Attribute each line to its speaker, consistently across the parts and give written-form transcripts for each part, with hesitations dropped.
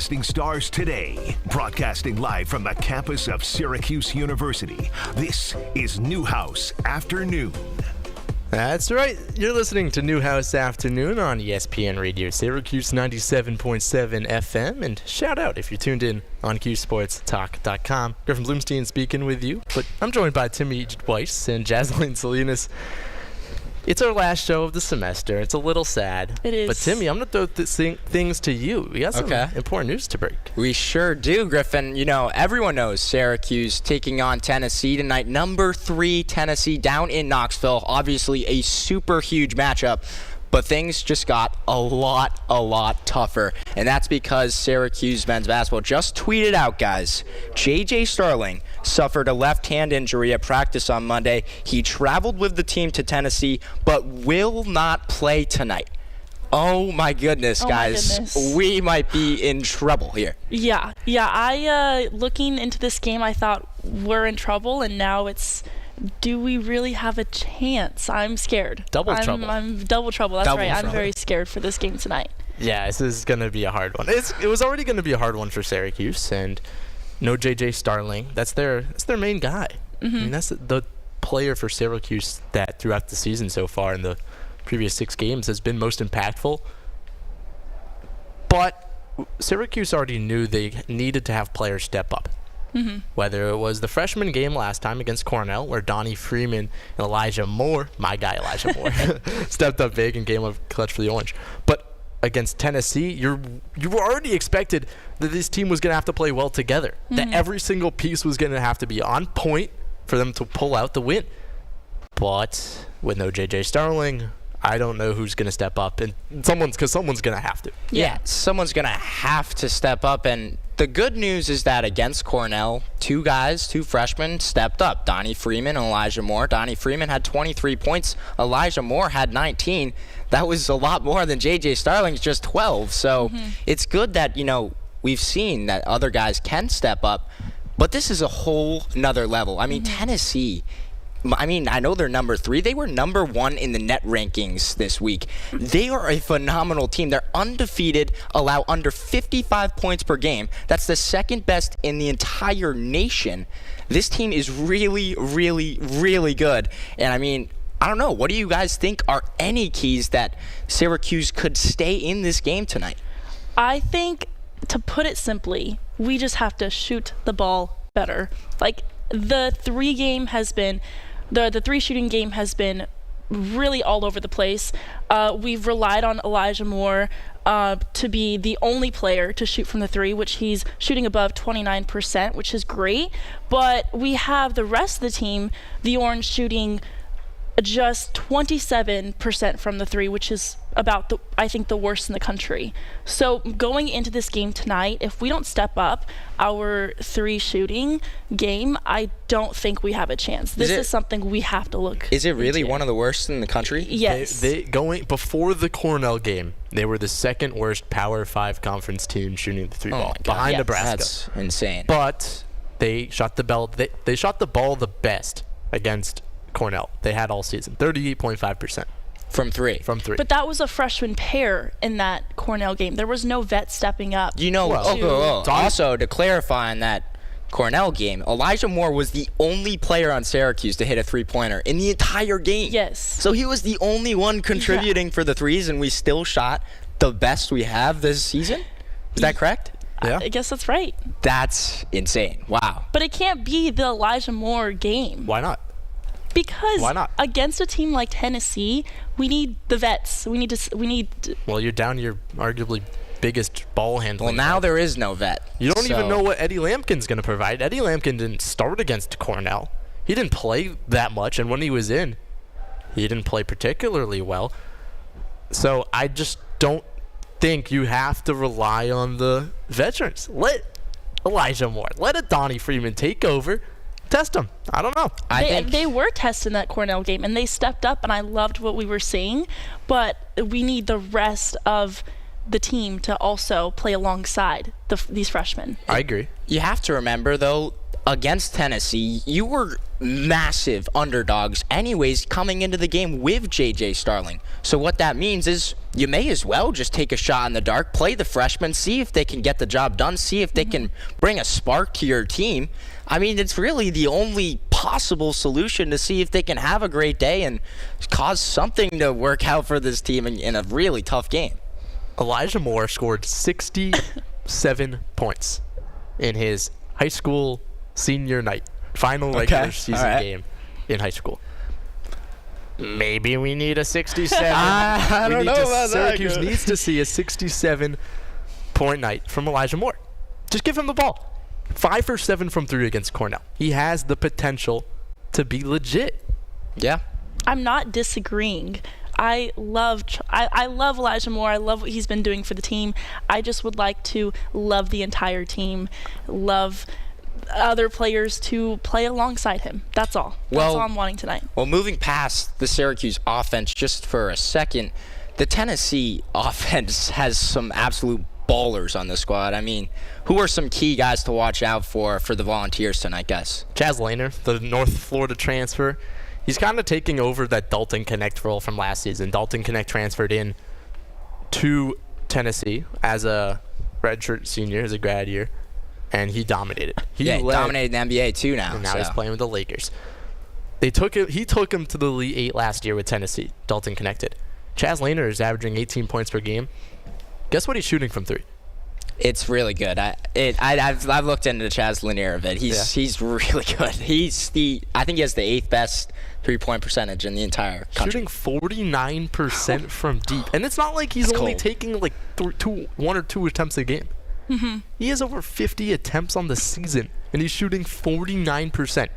Speaker 1: Broadcasting stars today. Broadcasting live from the campus of Syracuse University. This is Newhouse Afternoon.
Speaker 2: That's right. You're listening to Newhouse Afternoon on ESPN Radio Syracuse 97.7 FM. And shout out if you're tuned in on QSportsTalk.com. Griffin Bloomstein speaking with you. But I'm joined by Timmy Weiss and Jaslyn Salinas. It's our last show of the semester. It's a little sad.
Speaker 3: It is.
Speaker 2: But Timmy, I'm going to throw things to you. We got some important news to break.
Speaker 4: We sure do, Griffin. You know, everyone knows Syracuse taking on Tennessee tonight. Number 3 Tennessee down in Knoxville. Obviously a super huge matchup. But things just got a lot tougher. And that's because Syracuse men's basketball just tweeted out, guys, J.J. Starling suffered a left hand injury at practice on Monday. He traveled with the team to Tennessee, but will not play tonight. Oh my goodness, guys. We might be in trouble here.
Speaker 3: Yeah. I looking into this game, I thought we're in trouble, and now it's, do we really have a chance? I'm scared.
Speaker 2: Double trouble.
Speaker 3: I'm double trouble. That's right. I'm very scared for this game tonight.
Speaker 2: Yeah, this is going to be a hard one. It was already going to be a hard one for Syracuse, and no J.J. Starling. That's their main guy. Mm-hmm. I mean, that's the player for Syracuse that throughout the season so far in the previous 6 games has been most impactful. But Syracuse already knew they needed to have players step up. Mm-hmm. Whether it was the freshman game last time against Cornell, where Donnie Freeman and Elijah Moore, my guy Elijah Moore, stepped up big and game of clutch for the Orange. But against Tennessee, you were already expected that this team was going to have to play well together, that every single piece was going to have to be on point for them to pull out the win. But with no J.J. Starling, I don't know who's going to step up, and someone's going to have to.
Speaker 4: Yeah, someone's going to have to step up, and the good news is that against Cornell, 2 freshmen stepped up, Donnie Freeman and Elijah Moore. Donnie Freeman had 23 points. Elijah Moore had 19. That was a lot more than J.J. Starling's just 12. So it's good that, we've seen that other guys can step up, but this is a whole nother level. I mean, Tennessee, I know they're number 3. They were number 1 in the net rankings this week. They are a phenomenal team. They're undefeated, allow under 55 points per game. That's the second best in the entire nation. This team is really, really, really good. And I don't know. What do you guys think are any keys that Syracuse could stay in this game tonight?
Speaker 3: I think, to put it simply, we just have to shoot the ball better. Like, the 3 shooting game has been really all over the place. We've relied on Elijah Moore to be the only player to shoot from the 3, which he's shooting above 29%, which is great. But we have the rest of the team, the Orange, shooting just 27% from the 3, which is about I think the worst in the country. So going into this game tonight, if we don't step up our 3 shooting game, I don't think we have a chance. This is something we have to look
Speaker 4: Is it really
Speaker 3: into.
Speaker 4: One of the worst in the country?
Speaker 3: Yes.
Speaker 2: They going before the Cornell game, they were the second worst Power 5 conference team shooting the 3 ball behind Nebraska.
Speaker 4: That's insane.
Speaker 2: But they shot the ball. They shot the ball the best against Cornell. They had all season, 38.5%.
Speaker 4: From 3.
Speaker 3: But that was a freshman pair in that Cornell game. There was no vet stepping up.
Speaker 4: Also, to clarify on that Cornell game, Elijah Moore was the only player on Syracuse to hit a 3-pointer in the entire game.
Speaker 3: Yes.
Speaker 4: So he was the only one contributing for the 3s, and we still shot the best we have this season? Is that correct?
Speaker 2: Yeah.
Speaker 3: I guess that's right.
Speaker 4: That's insane. Wow.
Speaker 3: But it can't be the Elijah Moore game.
Speaker 2: Why not?
Speaker 3: Because
Speaker 2: Why not?
Speaker 3: Against a team like Tennessee, we need the vets. We need.
Speaker 2: Well, you're down your arguably biggest ball handling.
Speaker 4: Well, now there is no vet.
Speaker 2: You don't even know what Eddie Lampkin's going to provide. Eddie Lampkin didn't start against Cornell. He didn't play that much, and when he was in, he didn't play particularly well. So I just don't think you have to rely on the veterans. Let Elijah Moore, let a Donnie Freeman take over. Test them. I don't know.
Speaker 3: They were testing that Cornell game, and they stepped up, and I loved what we were seeing. But we need the rest of the team to also play alongside these freshmen.
Speaker 2: I agree.
Speaker 4: You have to remember, though, against Tennessee, you were massive underdogs anyways coming into the game with J.J. Starling. So what that means is you may as well just take a shot in the dark, play the freshmen, see if they can get the job done, see if they can bring a spark to your team. I mean, it's really the only possible solution to see if they can have a great day and cause something to work out for this team in a really tough game.
Speaker 2: Elijah Moore scored 67 points in his high school senior night, final regular season game in high school. Maybe we need a 67.
Speaker 4: I don't know about that.
Speaker 2: Syracuse needs to see a 67-point night from Elijah Moore. Just give him the ball. 5 for 7 from 3 against Cornell. He has the potential to be legit.
Speaker 4: Yeah.
Speaker 3: I'm not disagreeing. I love Elijah Moore. I love what he's been doing for the team. I just would like to love the entire team, love other players to play alongside him. That's all. That's all I'm wanting tonight.
Speaker 4: Well, moving past the Syracuse offense just for a second, the Tennessee offense has some absolute ballers on the squad. I mean, who are some key guys to watch out for the Volunteers tonight, guys?
Speaker 2: Chaz Lehner, the North Florida transfer, he's kind of taking over that Dalton Connect role from last season. Dalton Connect transferred in to Tennessee as a redshirt senior, as a grad year, and he dominated. He
Speaker 4: dominated the NBA too now.
Speaker 2: And now he's playing with the Lakers. He took him to the Elite Eight last year with Tennessee. Dalton connected. Chaz Lehner is averaging 18 points per game. Guess what he's shooting from 3?
Speaker 4: It's really good. I've looked into Chaz Lehner a bit. He's really good. I think he has the 8th best 3-point percentage in the entire country.
Speaker 2: Shooting 49% from deep, and it's not like he's only taking like 1 or 2 attempts a game.
Speaker 3: Mm-hmm.
Speaker 2: He has over 50 attempts on the season, and he's shooting 49%.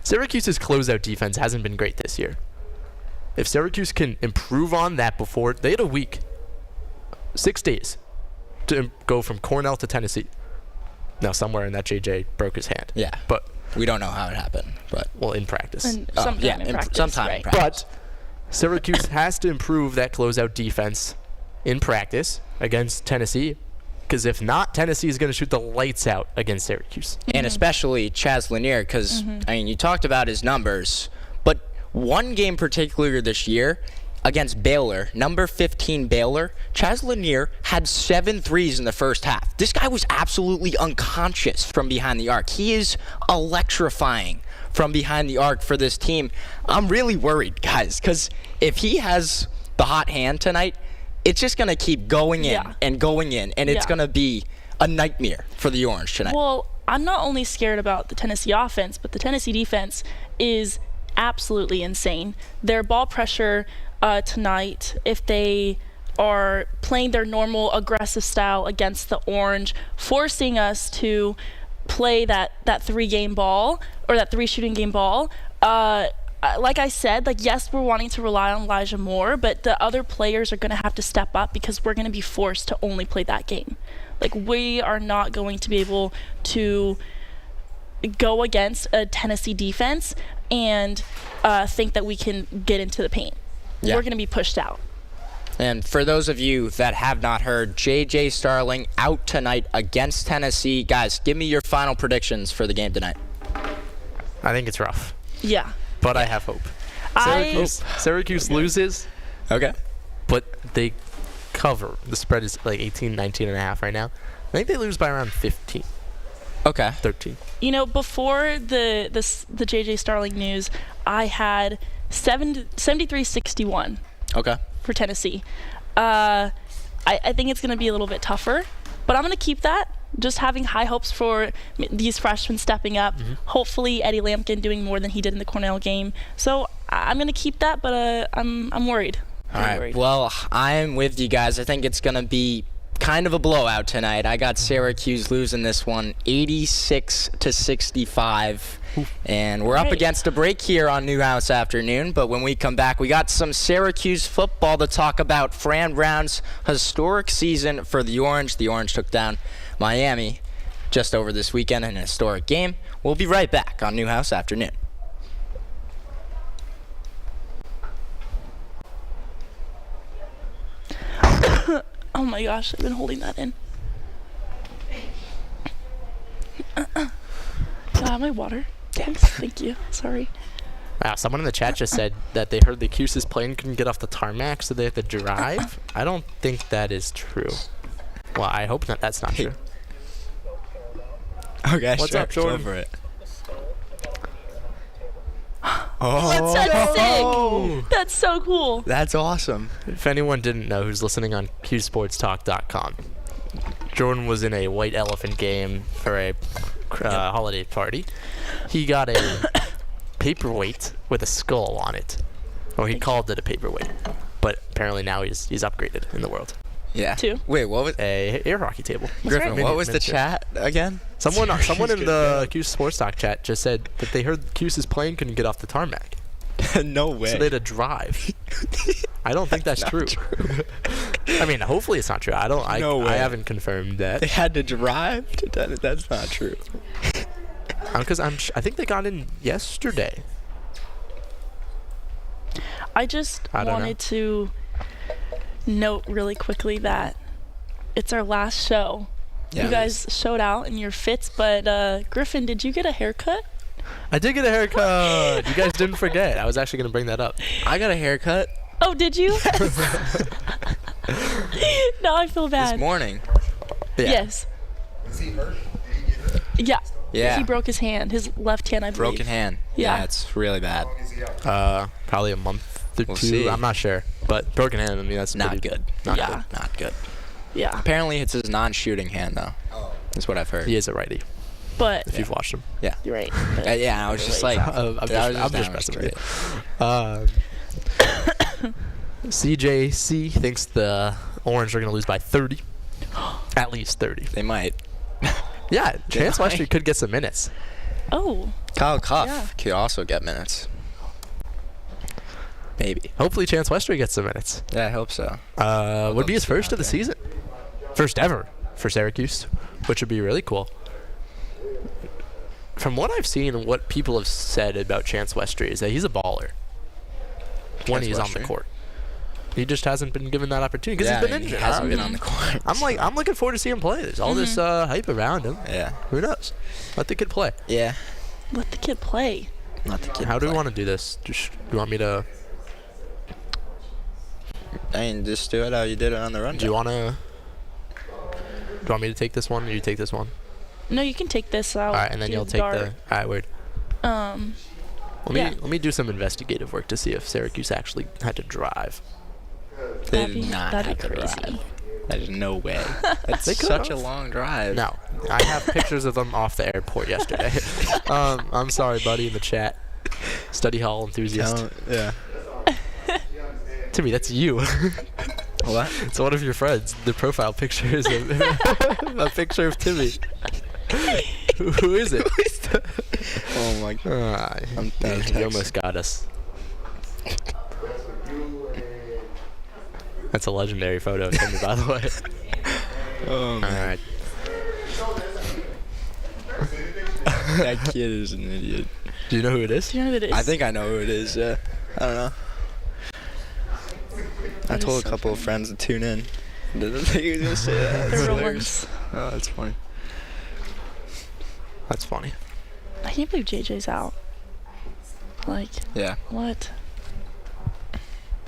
Speaker 2: Syracuse's closeout defense hasn't been great this year. If Syracuse can improve on that before, they had a week, 6 days, to go from Cornell to Tennessee. Now, somewhere in that, JJ broke his hand.
Speaker 4: Yeah,
Speaker 2: but
Speaker 4: we don't know how it happened. But
Speaker 2: in practice.
Speaker 3: Sometime in practice.
Speaker 2: But Syracuse has to improve that closeout defense in practice against Tennessee, because if not, Tennessee is going to shoot the lights out against Syracuse.
Speaker 4: And especially Chaz Lehner, because, I mean, you talked about his numbers, but one game particular this year against Baylor, number 15 Baylor, Chaz Lehner had 7 threes in the first half. This guy was absolutely unconscious from behind the arc. He is electrifying from behind the arc for this team. I'm really worried, guys, because if he has the hot hand tonight, it's just going to keep going in and going in, and it's going to be a nightmare for the Orange tonight.
Speaker 3: Well, I'm not only scared about the Tennessee offense, but the Tennessee defense is absolutely insane. Their ball pressure tonight, if they are playing their normal aggressive style against the Orange, forcing us to play that 3-game ball, or that 3-shooting game ball, like I said, yes, we're wanting to rely on Elijah Moore, but the other players are going to have to step up, because we're going to be forced to only play that game. We are not going to be able to go against a Tennessee defense and think that we can get into the paint.
Speaker 4: Yeah.
Speaker 3: We're going to be pushed out.
Speaker 4: And for those of you that have not heard, J.J. Starling out tonight against Tennessee. Guys, give me your final predictions for the game tonight.
Speaker 2: I think it's rough.
Speaker 3: Yeah.
Speaker 2: But I have hope. Syracuse loses.
Speaker 4: Okay.
Speaker 2: But they cover. The spread is 18, 19.5 right now. I think they lose by around 15.
Speaker 4: Okay.
Speaker 2: 13.
Speaker 3: Before the J.J. Starling news, I had 73-61.
Speaker 4: Okay.
Speaker 3: For Tennessee. I think it's going to be a little bit tougher, but I'm going to keep that. Just having high hopes for these freshmen stepping up. Mm-hmm. Hopefully Eddie Lampkin doing more than he did in the Cornell game. So I'm going to keep that, but I'm worried.
Speaker 4: All right. Well, I'm with you guys. I think it's going to be kind of a blowout tonight. I got Syracuse losing this one 86-65. And we're up against a break here on Newhouse Afternoon, but when we come back, we got some Syracuse football to talk about. Fran Brown's historic season for the Orange. The Orange took down Miami just over this weekend in a historic game. We'll be right back on Newhouse Afternoon.
Speaker 3: Oh my gosh, I've been holding that in. Do I have my water? Thank you. Sorry.
Speaker 2: Wow, someone in the chat just said that they heard the Cuse's plane couldn't get off the tarmac, so they have to drive. I don't think that is true. Well, I hope that's not true.
Speaker 4: Okay,
Speaker 2: What's up, Jordan?
Speaker 4: Over it.
Speaker 3: That's sick. That's so cool.
Speaker 4: That's awesome.
Speaker 2: If anyone didn't know who's listening on QSportsTalk.com, Jordan was in a white elephant game for a holiday party. He got a paperweight with a skull on it. Or he called it a paperweight. But apparently now he's upgraded in the world.
Speaker 4: Yeah.
Speaker 3: Two.
Speaker 4: Wait, what was
Speaker 2: A air hockey table.
Speaker 4: Griffin?
Speaker 3: right.
Speaker 4: What was the chat again?
Speaker 2: Someone in the Cuse Sports Talk chat just said that they heard Cuse's plane couldn't get off the tarmac.
Speaker 4: No way.
Speaker 2: So they had to drive. I don't think that's true. I mean, hopefully it's not true.
Speaker 4: No way.
Speaker 2: I haven't confirmed that.
Speaker 4: They had to drive? That's not true.
Speaker 2: Because I think they got in yesterday.
Speaker 3: I just wanted to note really quickly that it's our last show.
Speaker 4: Yeah,
Speaker 3: you guys showed out in your fits, but Griffin, did you get a haircut?
Speaker 2: I did get a haircut. You guys didn't forget. I was actually going to bring that up.
Speaker 4: I got a haircut
Speaker 3: Oh, did you? Now I feel bad.
Speaker 4: this morning.
Speaker 2: Yeah.
Speaker 3: Yes. Yeah.
Speaker 4: Yeah.
Speaker 3: He broke his hand, his left hand, I believe.
Speaker 4: Broken hand.
Speaker 3: Yeah.
Speaker 4: It's really bad.
Speaker 2: Probably a month or
Speaker 4: We'll
Speaker 2: two.
Speaker 4: see.
Speaker 2: I'm not sure. But broken hand, I mean, that's
Speaker 4: Not
Speaker 2: pretty
Speaker 4: good.
Speaker 2: Not
Speaker 3: Yeah.
Speaker 2: good.
Speaker 4: Not good.
Speaker 3: Yeah.
Speaker 4: Apparently, it's his non-shooting hand, though. That's what I've heard.
Speaker 2: He is a righty,
Speaker 3: But
Speaker 2: if you've watched him.
Speaker 4: Yeah.
Speaker 3: you're right.
Speaker 4: Yeah, I was just like,
Speaker 2: I'm just messing with you. CJC thinks the Orange are going to lose by 30. At least 30.
Speaker 4: They might.
Speaker 2: Yeah, Chance
Speaker 4: might.
Speaker 2: Westry could get some minutes.
Speaker 3: Oh.
Speaker 4: Kyle Cuff
Speaker 3: Yeah.
Speaker 4: could also get minutes. Maybe.
Speaker 2: Hopefully Chance Westry gets some minutes.
Speaker 4: Yeah, I hope so.
Speaker 2: Would be his first of the season. First ever for Syracuse, which would be really cool. From what I've seen and what people have said about Chance Westry is that he's a baller when
Speaker 4: Chance
Speaker 2: he's on the
Speaker 4: Westry?
Speaker 2: court. He just hasn't been given that opportunity because
Speaker 4: Yeah,
Speaker 2: he's
Speaker 4: I
Speaker 2: been
Speaker 4: mean,
Speaker 2: injured.
Speaker 4: He hasn't been on the court.
Speaker 2: I'm looking forward to seeing him play. There's all this hype around him.
Speaker 4: Yeah.
Speaker 2: Who knows? Let the kid play.
Speaker 4: Yeah.
Speaker 3: Let the kid play.
Speaker 4: Not the kid.
Speaker 2: How do we
Speaker 4: play.
Speaker 2: want to do this? Just, do you want me to?
Speaker 4: I mean, just do it how you did it on the run.
Speaker 2: Do you want to? Do you want me to take this one, or you take this one?
Speaker 3: No, you can take this out.
Speaker 2: All right, and then you'll take the. All right, word. Let me do some investigative work to see if Syracuse actually had to drive.
Speaker 4: They
Speaker 3: That'd
Speaker 4: did
Speaker 3: be-
Speaker 4: not
Speaker 3: that'd
Speaker 4: have
Speaker 3: be
Speaker 4: to
Speaker 3: crazy.
Speaker 4: drive. There's no way. That's
Speaker 2: They
Speaker 4: such a
Speaker 2: could've.
Speaker 4: long drive.
Speaker 2: No, I have pictures of them off the airport yesterday. I'm sorry, buddy, in the chat. Study hall enthusiast.
Speaker 4: Yeah.
Speaker 2: Timmy, that's you.
Speaker 4: What?
Speaker 2: It's one of your friends. The profile picture is a picture of Timmy. Who is it?
Speaker 4: Oh my god. I'm
Speaker 2: You almost got us. That's a legendary photo of Timmy, by the way.
Speaker 4: Oh
Speaker 2: All
Speaker 4: man.
Speaker 2: right.
Speaker 4: That kid is an idiot.
Speaker 2: Do you know who it is?
Speaker 3: Do you know who it is?
Speaker 4: I think I know who it is. Yeah. I don't know. I
Speaker 3: That is
Speaker 4: told a
Speaker 3: so
Speaker 4: couple of
Speaker 3: funny.
Speaker 4: friends to tune in. Didn't think he was gonna say that.
Speaker 3: The
Speaker 4: That's
Speaker 3: real
Speaker 4: hilarious.
Speaker 3: ones.
Speaker 4: Oh, that's funny.
Speaker 2: That's funny.
Speaker 3: I can't believe JJ's out. Like,
Speaker 4: Yeah,
Speaker 3: what?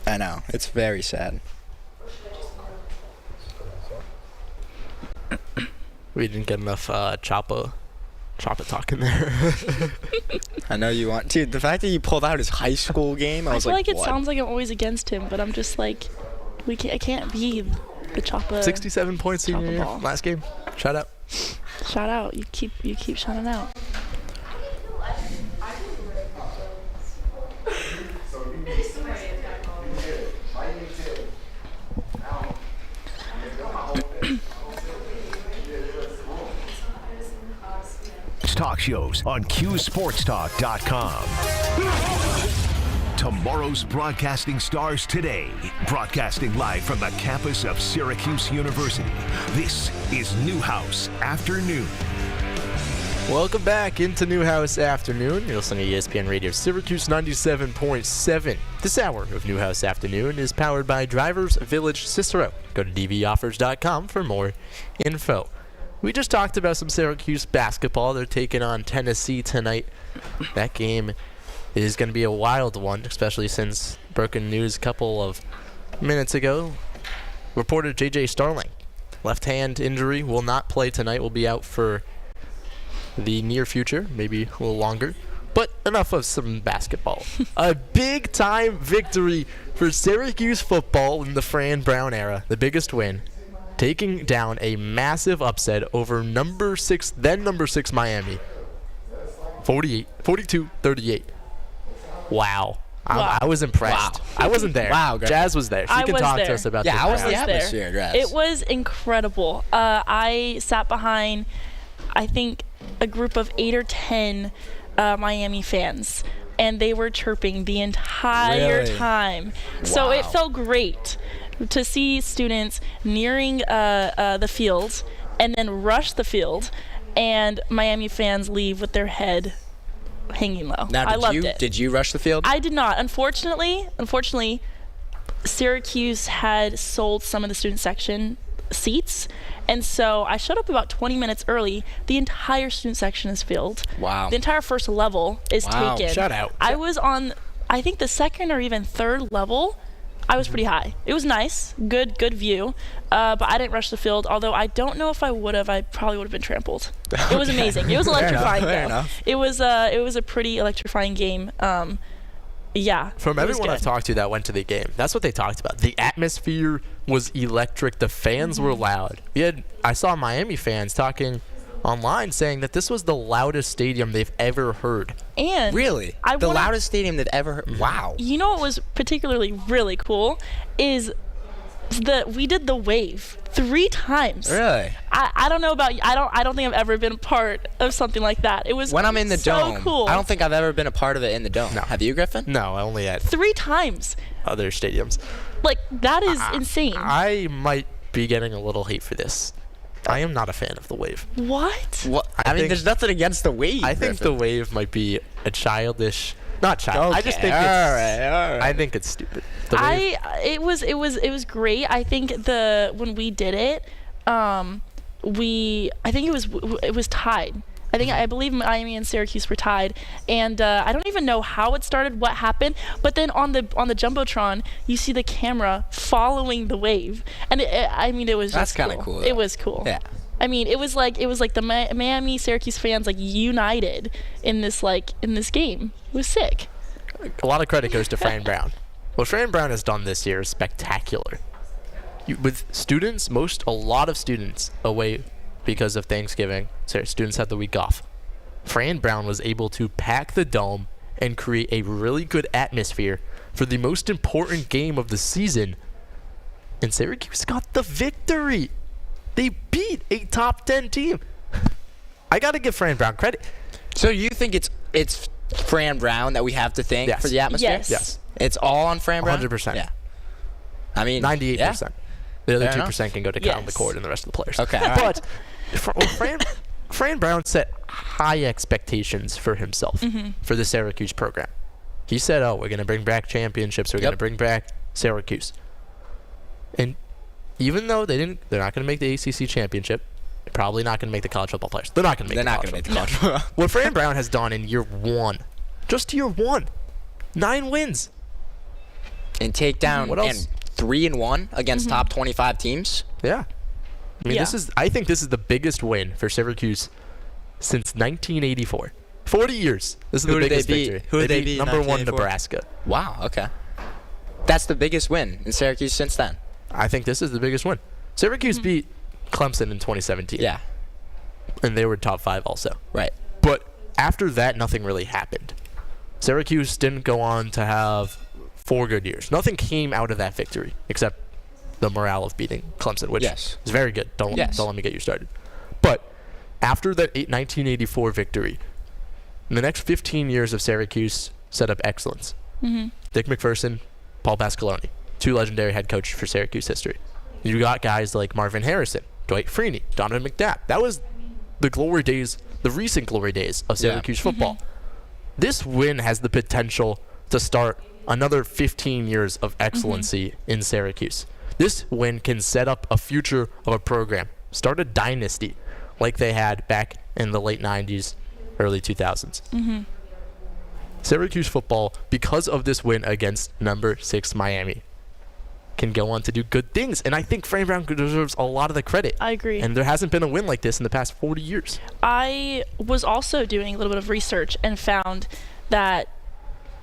Speaker 4: I know. It's very sad.
Speaker 2: We didn't get enough Choppa talk in there.
Speaker 4: I know you want, dude. The fact that you pulled out his high school game, I
Speaker 3: I
Speaker 4: was
Speaker 3: feel like it
Speaker 4: what?
Speaker 3: sounds like I'm always against him, but I'm just like, I can't be the Choppa.
Speaker 2: 67 points senior
Speaker 3: Choppa
Speaker 2: year
Speaker 3: ball.
Speaker 2: last game. Shout out.
Speaker 3: Shout out. You keep shouting out.
Speaker 1: Talk shows on QSportsTalk.com. Tomorrow's broadcasting stars today, broadcasting live from the campus of Syracuse University. This is Newhouse Afternoon.
Speaker 2: Welcome back into Newhouse Afternoon. You're listening to ESPN Radio Syracuse 97.7. This hour of Newhouse Afternoon is powered by Drivers Village Cicero. Go to dvoffers.com for more info. we just talked about some Syracuse basketball. They're taking on Tennessee tonight. That game is going to be a wild one, especially since broken news a couple of minutes ago. Reporter J.J. Starling, left hand injury, will not play tonight. Will be out for the near future, maybe a little longer. But enough of some basketball. A big-time victory for Syracuse football in the Fran Brown era. The biggest win, taking down a massive upset over number 6 Miami. 42-38. Wow. I was impressed.
Speaker 4: Wow.
Speaker 2: I wasn't there.
Speaker 4: Wow,
Speaker 2: Jazz was there. She can talk to us about this.
Speaker 4: how was the
Speaker 3: crowd.
Speaker 4: atmosphere, Jazz?
Speaker 3: It was incredible. I sat behind, I think, a group of 8 or 10 Miami fans, and they were chirping the entire time. So it felt great to see students nearing the field and then rush the field, and Miami fans leave with their head hanging low.
Speaker 4: Now,
Speaker 3: I loved it.
Speaker 4: Did you rush the field?
Speaker 3: I did not. Unfortunately, Syracuse had sold some of the student section seats, and so I showed up about 20 minutes early. The entire student section is filled.
Speaker 4: Wow.
Speaker 3: The entire first level is taken.
Speaker 2: Shout out.
Speaker 3: I was on, I think, the second or even third level. I was pretty high. It was nice, good view, but I didn't rush the field, although I don't know if I would have. I probably would have been trampled. It was amazing. It was electrifying,
Speaker 4: Fair
Speaker 3: though.
Speaker 4: enough.
Speaker 3: It was a pretty electrifying game. Yeah.
Speaker 2: From
Speaker 3: it was
Speaker 2: everyone I've
Speaker 3: good.
Speaker 2: talked to that went to the game, that's what they talked about. The atmosphere was electric. The fans were loud. I saw Miami fans talking online saying that this was the loudest stadium they've ever heard.
Speaker 3: And
Speaker 4: Really? The loudest stadium they've ever heard? Wow.
Speaker 3: You know what was particularly really cool is we did the wave 3 times.
Speaker 4: Really?
Speaker 3: I don't know about you. I don't think I've ever been a part of something like that. It was
Speaker 4: When I'm in the
Speaker 3: so
Speaker 4: dome,
Speaker 3: cool.
Speaker 4: I don't think I've ever been a part of it in the dome.
Speaker 2: No.
Speaker 4: Have you, Griffin?
Speaker 2: No, only at
Speaker 3: 3 times.
Speaker 2: other stadiums.
Speaker 3: Like, that is insane.
Speaker 2: I might be getting a little hate for this. I am not a fan of the wave.
Speaker 3: What?
Speaker 4: What?
Speaker 2: I
Speaker 4: I mean,
Speaker 2: think-
Speaker 4: there's nothing against the wave.
Speaker 2: I think the
Speaker 4: Griffin.
Speaker 2: wave might be a childish, not child. I just think
Speaker 4: all
Speaker 2: it's.
Speaker 4: right.
Speaker 2: I think it's stupid. The wave,
Speaker 3: It was great. I think when we did it, I think it was tied. I believe Miami and Syracuse were tied, and I don't even know how it started, what happened. But then on the jumbotron, you see the camera following the wave, and it was
Speaker 4: That's
Speaker 3: just
Speaker 4: kinda
Speaker 3: cool.
Speaker 4: cool,
Speaker 3: It
Speaker 4: though.
Speaker 3: was cool.
Speaker 4: Yeah.
Speaker 3: I mean, it was like the Miami Syracuse fans like united in this game. It was sick.
Speaker 2: a lot of credit goes to Fran Brown. What Fran Brown has done this year is spectacular. With students, a lot of students away because of Thanksgiving, so students had the week off. Fran Brown was able to pack the dome and create a really good atmosphere for the most important game of the season. And Syracuse got the victory. They beat a top 10 team. I got to give Fran Brown credit.
Speaker 4: So you think it's Fran Brown that we have to thank
Speaker 2: Yes.
Speaker 4: for the atmosphere?
Speaker 3: Yes.
Speaker 2: Yes.
Speaker 4: It's all on Fran Brown?
Speaker 2: 100%.
Speaker 4: Yeah. I mean,
Speaker 2: 98%. The other
Speaker 4: Fair
Speaker 2: 2% can go to Kyle
Speaker 3: Yes.
Speaker 2: McCord and the rest of the players.
Speaker 4: Okay, all right.
Speaker 2: But Fran Brown set high expectations for himself for the Syracuse program. He said, we're going to bring back championships. We're going to bring back Syracuse. And even though they're not going to make the ACC championship, they're probably not going to make the college football players. They're not going to make
Speaker 4: They're
Speaker 2: the
Speaker 4: not
Speaker 2: college
Speaker 4: going to make the
Speaker 2: football.
Speaker 4: college.
Speaker 2: What Fran Brown has done in year 1, just year 1, 9 wins.
Speaker 4: And take down
Speaker 2: What else?
Speaker 4: 3-1 against top 25 teams.
Speaker 2: Yeah. I mean,
Speaker 3: Yeah.
Speaker 2: I think this is the biggest win for Syracuse since 1984. 40 years. This is
Speaker 4: Who
Speaker 2: the
Speaker 4: did they
Speaker 2: biggest
Speaker 4: beat?
Speaker 2: victory.
Speaker 4: Who did they
Speaker 2: beat
Speaker 4: beat in
Speaker 2: number 1
Speaker 4: 1984?
Speaker 2: Nebraska.
Speaker 4: Wow, okay. That's the biggest win in Syracuse since then.
Speaker 2: I think this is the biggest win. Syracuse beat Clemson in 2017.
Speaker 4: Yeah,
Speaker 2: And they were top 5 also.
Speaker 4: right.
Speaker 2: But after that, nothing really happened. Syracuse didn't go on to have 4 good years. Nothing came out of that victory except the morale of beating Clemson, which
Speaker 4: Yes.
Speaker 2: is very good. Don't let me get you started. But after that 1984 victory, in the next 15 years of Syracuse set up excellence. Dick McPherson, Paul Pasqualoni, 2 legendary head coaches for Syracuse history. You got guys like Marvin Harrison, Dwight Freeney, Donovan McNabb. That was the glory days, the recent glory days of Syracuse football. This win has the potential to start another 15 years of excellency in Syracuse. This win can set up a future of a program, start a dynasty like they had back in the late 90s, early 2000s.
Speaker 3: Mm-hmm.
Speaker 2: Syracuse football, because of this win against number 6 Miami, can go on to do good things. And I think Fran Brown deserves a lot of the credit.
Speaker 3: I agree.
Speaker 2: And there hasn't been a win like this in the past 40 years.
Speaker 3: I was also doing a little bit of research and found that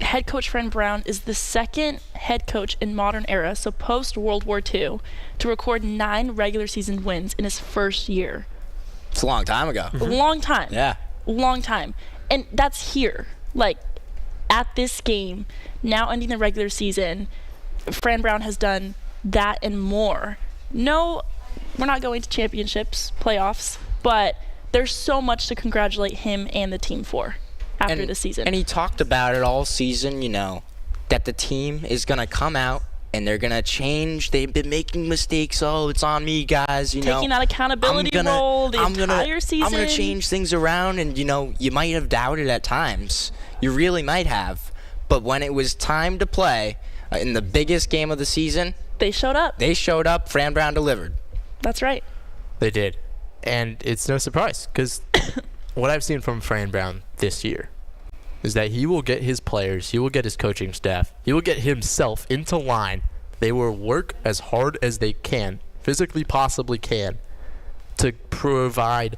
Speaker 3: head coach Fran Brown is the second head coach in modern era, so post-World War II, to record 9 regular season wins in his first year.
Speaker 4: It's a long time ago.
Speaker 3: Long time.
Speaker 4: Yeah.
Speaker 3: Long time. And that's here. Like, at this game, now ending the regular season, Fran Brown has done that and more. No, we're not going to championships, playoffs, but there's so much to congratulate him and the team for after the season.
Speaker 4: And he talked about it all season, that the team is going to come out and they're going to change. They've been making mistakes. Oh, it's on me, guys.
Speaker 3: Taking that accountability role the entire season.
Speaker 4: I'm going to change things around. And, you might have doubted at times. You really might have. But when it was time to play in the biggest game of the season,
Speaker 3: they showed up.
Speaker 4: Fran Brown delivered.
Speaker 3: That's right.
Speaker 2: They did. And it's no surprise because what I've seen from Fran Brown this year is that he will get his players, he will get his coaching staff, he will get himself into line. They will work as hard as they can, physically possibly can, to provide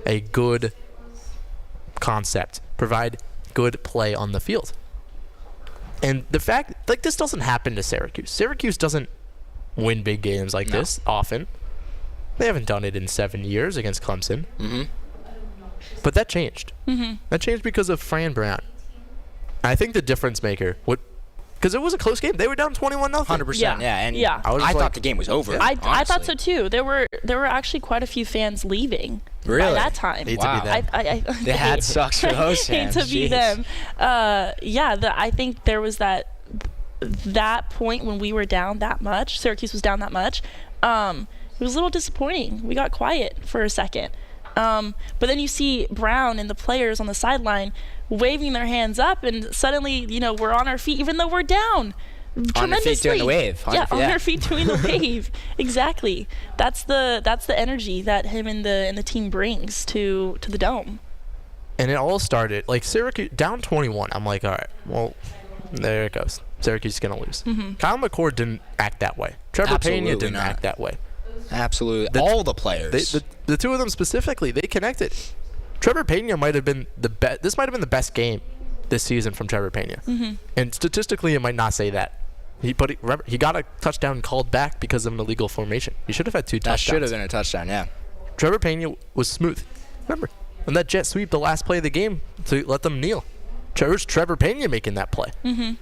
Speaker 2: a good concept, provide good play on the field. And the fact, this doesn't happen to Syracuse. Syracuse doesn't win big games like this often. They haven't done it in 7 years against Clemson.
Speaker 4: Mm-hmm.
Speaker 2: But that changed.
Speaker 3: Mm-hmm.
Speaker 2: That changed because of Fran Brown. I think the difference maker would, because it was a close game. They were down 21-0.
Speaker 4: 100%. Yeah. And
Speaker 2: I
Speaker 4: thought the game was over.
Speaker 3: I thought so too. There were actually quite a few fans leaving by that time.
Speaker 2: Hate to be them.
Speaker 4: The hat sucks for those fans.
Speaker 3: Hate to be them. I think there was that point when we were down that much. Syracuse was down that much. It was a little disappointing. We got quiet for a second. But then you see Brown and the players on the sideline waving their hands up, and suddenly, we're on our feet even though we're down.
Speaker 4: On their feet doing the wave.
Speaker 3: On their feet doing the wave. Exactly. That's the energy that him and the team brings to the Dome.
Speaker 2: And it all started, Syracuse, down 21. I'm like, all right, well, there it goes. Syracuse is going to lose.
Speaker 3: Mm-hmm.
Speaker 2: Kyle McCord didn't act that way. Trevor Pena didn't act that way.
Speaker 4: Absolutely. All the players.
Speaker 2: The two of them specifically, they connected. Trevor Pena might have been the best. This might have been the best game this season from Trevor Pena.
Speaker 3: Mm-hmm.
Speaker 2: And statistically, it might not say that. He got a touchdown called back because of an illegal formation. He should have had 2 touchdowns.
Speaker 4: That should have been a touchdown, yeah.
Speaker 2: Trevor Pena was smooth. Remember, on that jet sweep, the last play of the game, to let them kneel. Trevor Pena making that play.
Speaker 3: Mm-hmm.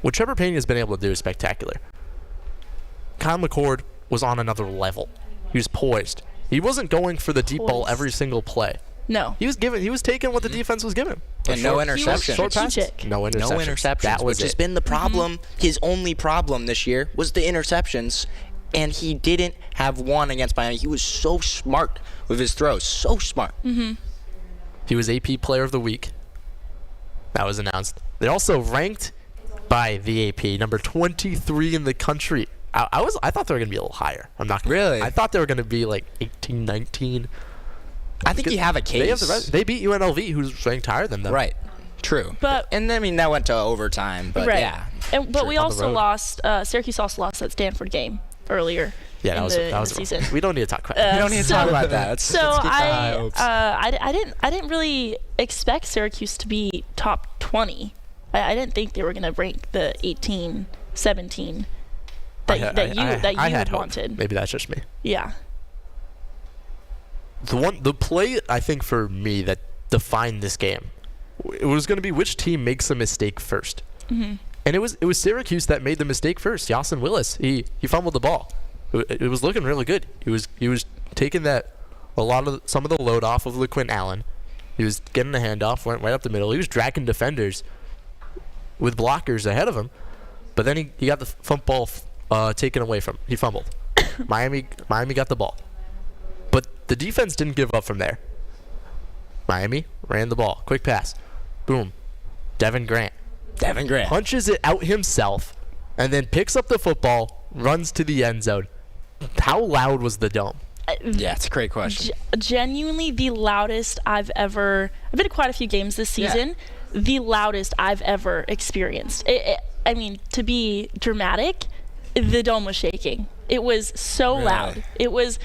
Speaker 2: What Trevor Pena has been able to do is spectacular. Kyle McCord was on another level. He was poised. He wasn't going for the deep ball every single play.
Speaker 3: No.
Speaker 2: He was taking what the defense was giving him.
Speaker 4: And no interceptions.
Speaker 2: Short passes. No interceptions.
Speaker 4: That was just been the problem.
Speaker 3: Mm-hmm.
Speaker 4: His only problem this year was the interceptions, and he didn't have one against Miami. He was so smart with his throws. So smart.
Speaker 3: Mm-hmm.
Speaker 2: He was AP Player of the Week. That was announced. They're also ranked by the AP, number 23 in the country. I thought they were going to be a little higher. I'm not gonna,
Speaker 4: Really?
Speaker 2: I thought they were going to be 18, 19.
Speaker 4: I think you have a case.
Speaker 2: They beat UNLV, who's ranked higher than them.
Speaker 4: Right. True. And that went to overtime. But
Speaker 3: right.
Speaker 4: yeah.
Speaker 3: But we also lost. Syracuse also lost that Stanford game earlier.
Speaker 2: Yeah,
Speaker 3: in
Speaker 2: that was
Speaker 3: the season.
Speaker 2: We don't need to talk about that.
Speaker 4: We don't need to talk about that. Let's keep the high hopes.
Speaker 3: I didn't really expect Syracuse to be top 20. I didn't think they were going to rank the 18, 17 that you wanted.
Speaker 2: Maybe that's just me.
Speaker 3: Yeah.
Speaker 2: The play I think for me that defined this game, it was going to be which team makes a mistake first.
Speaker 3: Mm-hmm.
Speaker 2: And it was Syracuse that made the mistake first. Yasin Willis, he fumbled the ball. It was looking really good. He was taking some of the load off of LeQuint Allen. He was getting the handoff, went right up the middle. He was dragging defenders with blockers ahead of him. But then he got the football taken away from him. He fumbled. Miami got the ball. But the defense didn't give up from there. Miami ran the ball. Quick pass. Boom. Devin Grant. Punches it out himself and then picks up the football, runs to the end zone. How loud was the Dome?
Speaker 4: Yeah, it's a great question.
Speaker 3: Genuinely the loudest I've been to quite a few games this season. Yeah. The loudest I've ever experienced. I mean, to be dramatic, the dome was shaking. It was so loud. It was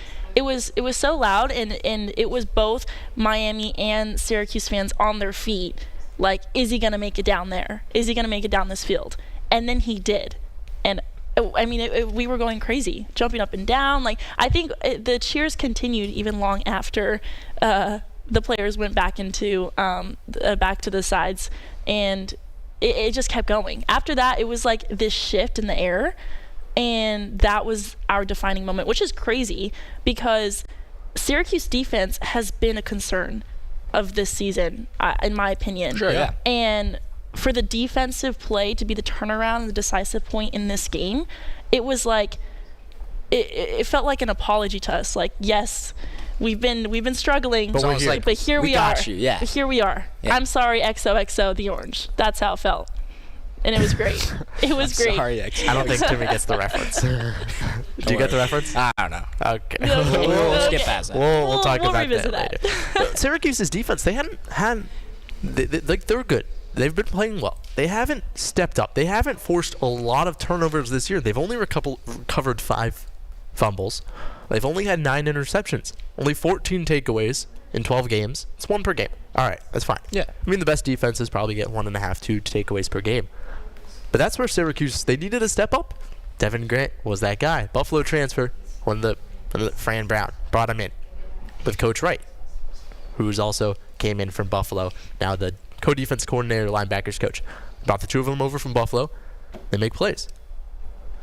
Speaker 3: so loud, and it was both Miami and Syracuse fans on their feet. Like, is he gonna make it down there? Is he gonna make it down this field? And then he did. And I mean, we were going crazy, jumping up and down. Like, I think the cheers continued even long after the players went back into back to the sides, and it just kept going. After that, it was like this shift in the air, and that was our defining moment, which is crazy because Syracuse defense has been a concern of this season, in my opinion.
Speaker 4: Sure, yeah.
Speaker 3: And for the defensive play to be the turnaround and the decisive point in this game, it was like it felt like an apology to us. Like, yes, we've been struggling, but here we are.
Speaker 4: Got you, yeah.
Speaker 3: But here we are. Yeah. I'm sorry, XOXO the Orange. That's how it felt. And it was great. It was great.
Speaker 4: Sorry,
Speaker 2: I don't think Timmy gets the reference. Do you get the reference?
Speaker 4: I don't know.
Speaker 2: Okay.
Speaker 4: We'll skip past that.
Speaker 2: We'll talk about
Speaker 3: revisit
Speaker 2: that later. Syracuse's defense, they were good. They've been playing well. They haven't stepped up. They haven't forced a lot of turnovers this year. They've only recovered 5 fumbles. They've only had 9 interceptions. Only 14 takeaways in 12 games. It's 1 per game. All right, that's fine.
Speaker 4: Yeah.
Speaker 2: I mean, the best defenses probably get 1.5, 2 takeaways per game. But that's where Syracuse, they needed to step up. Devin Grant was that guy. Buffalo transfer, Fran Brown brought him in with Coach Wright, who's also came in from Buffalo, now the co-defense coordinator, linebackers coach. Brought the 2 of them over from Buffalo. They make plays.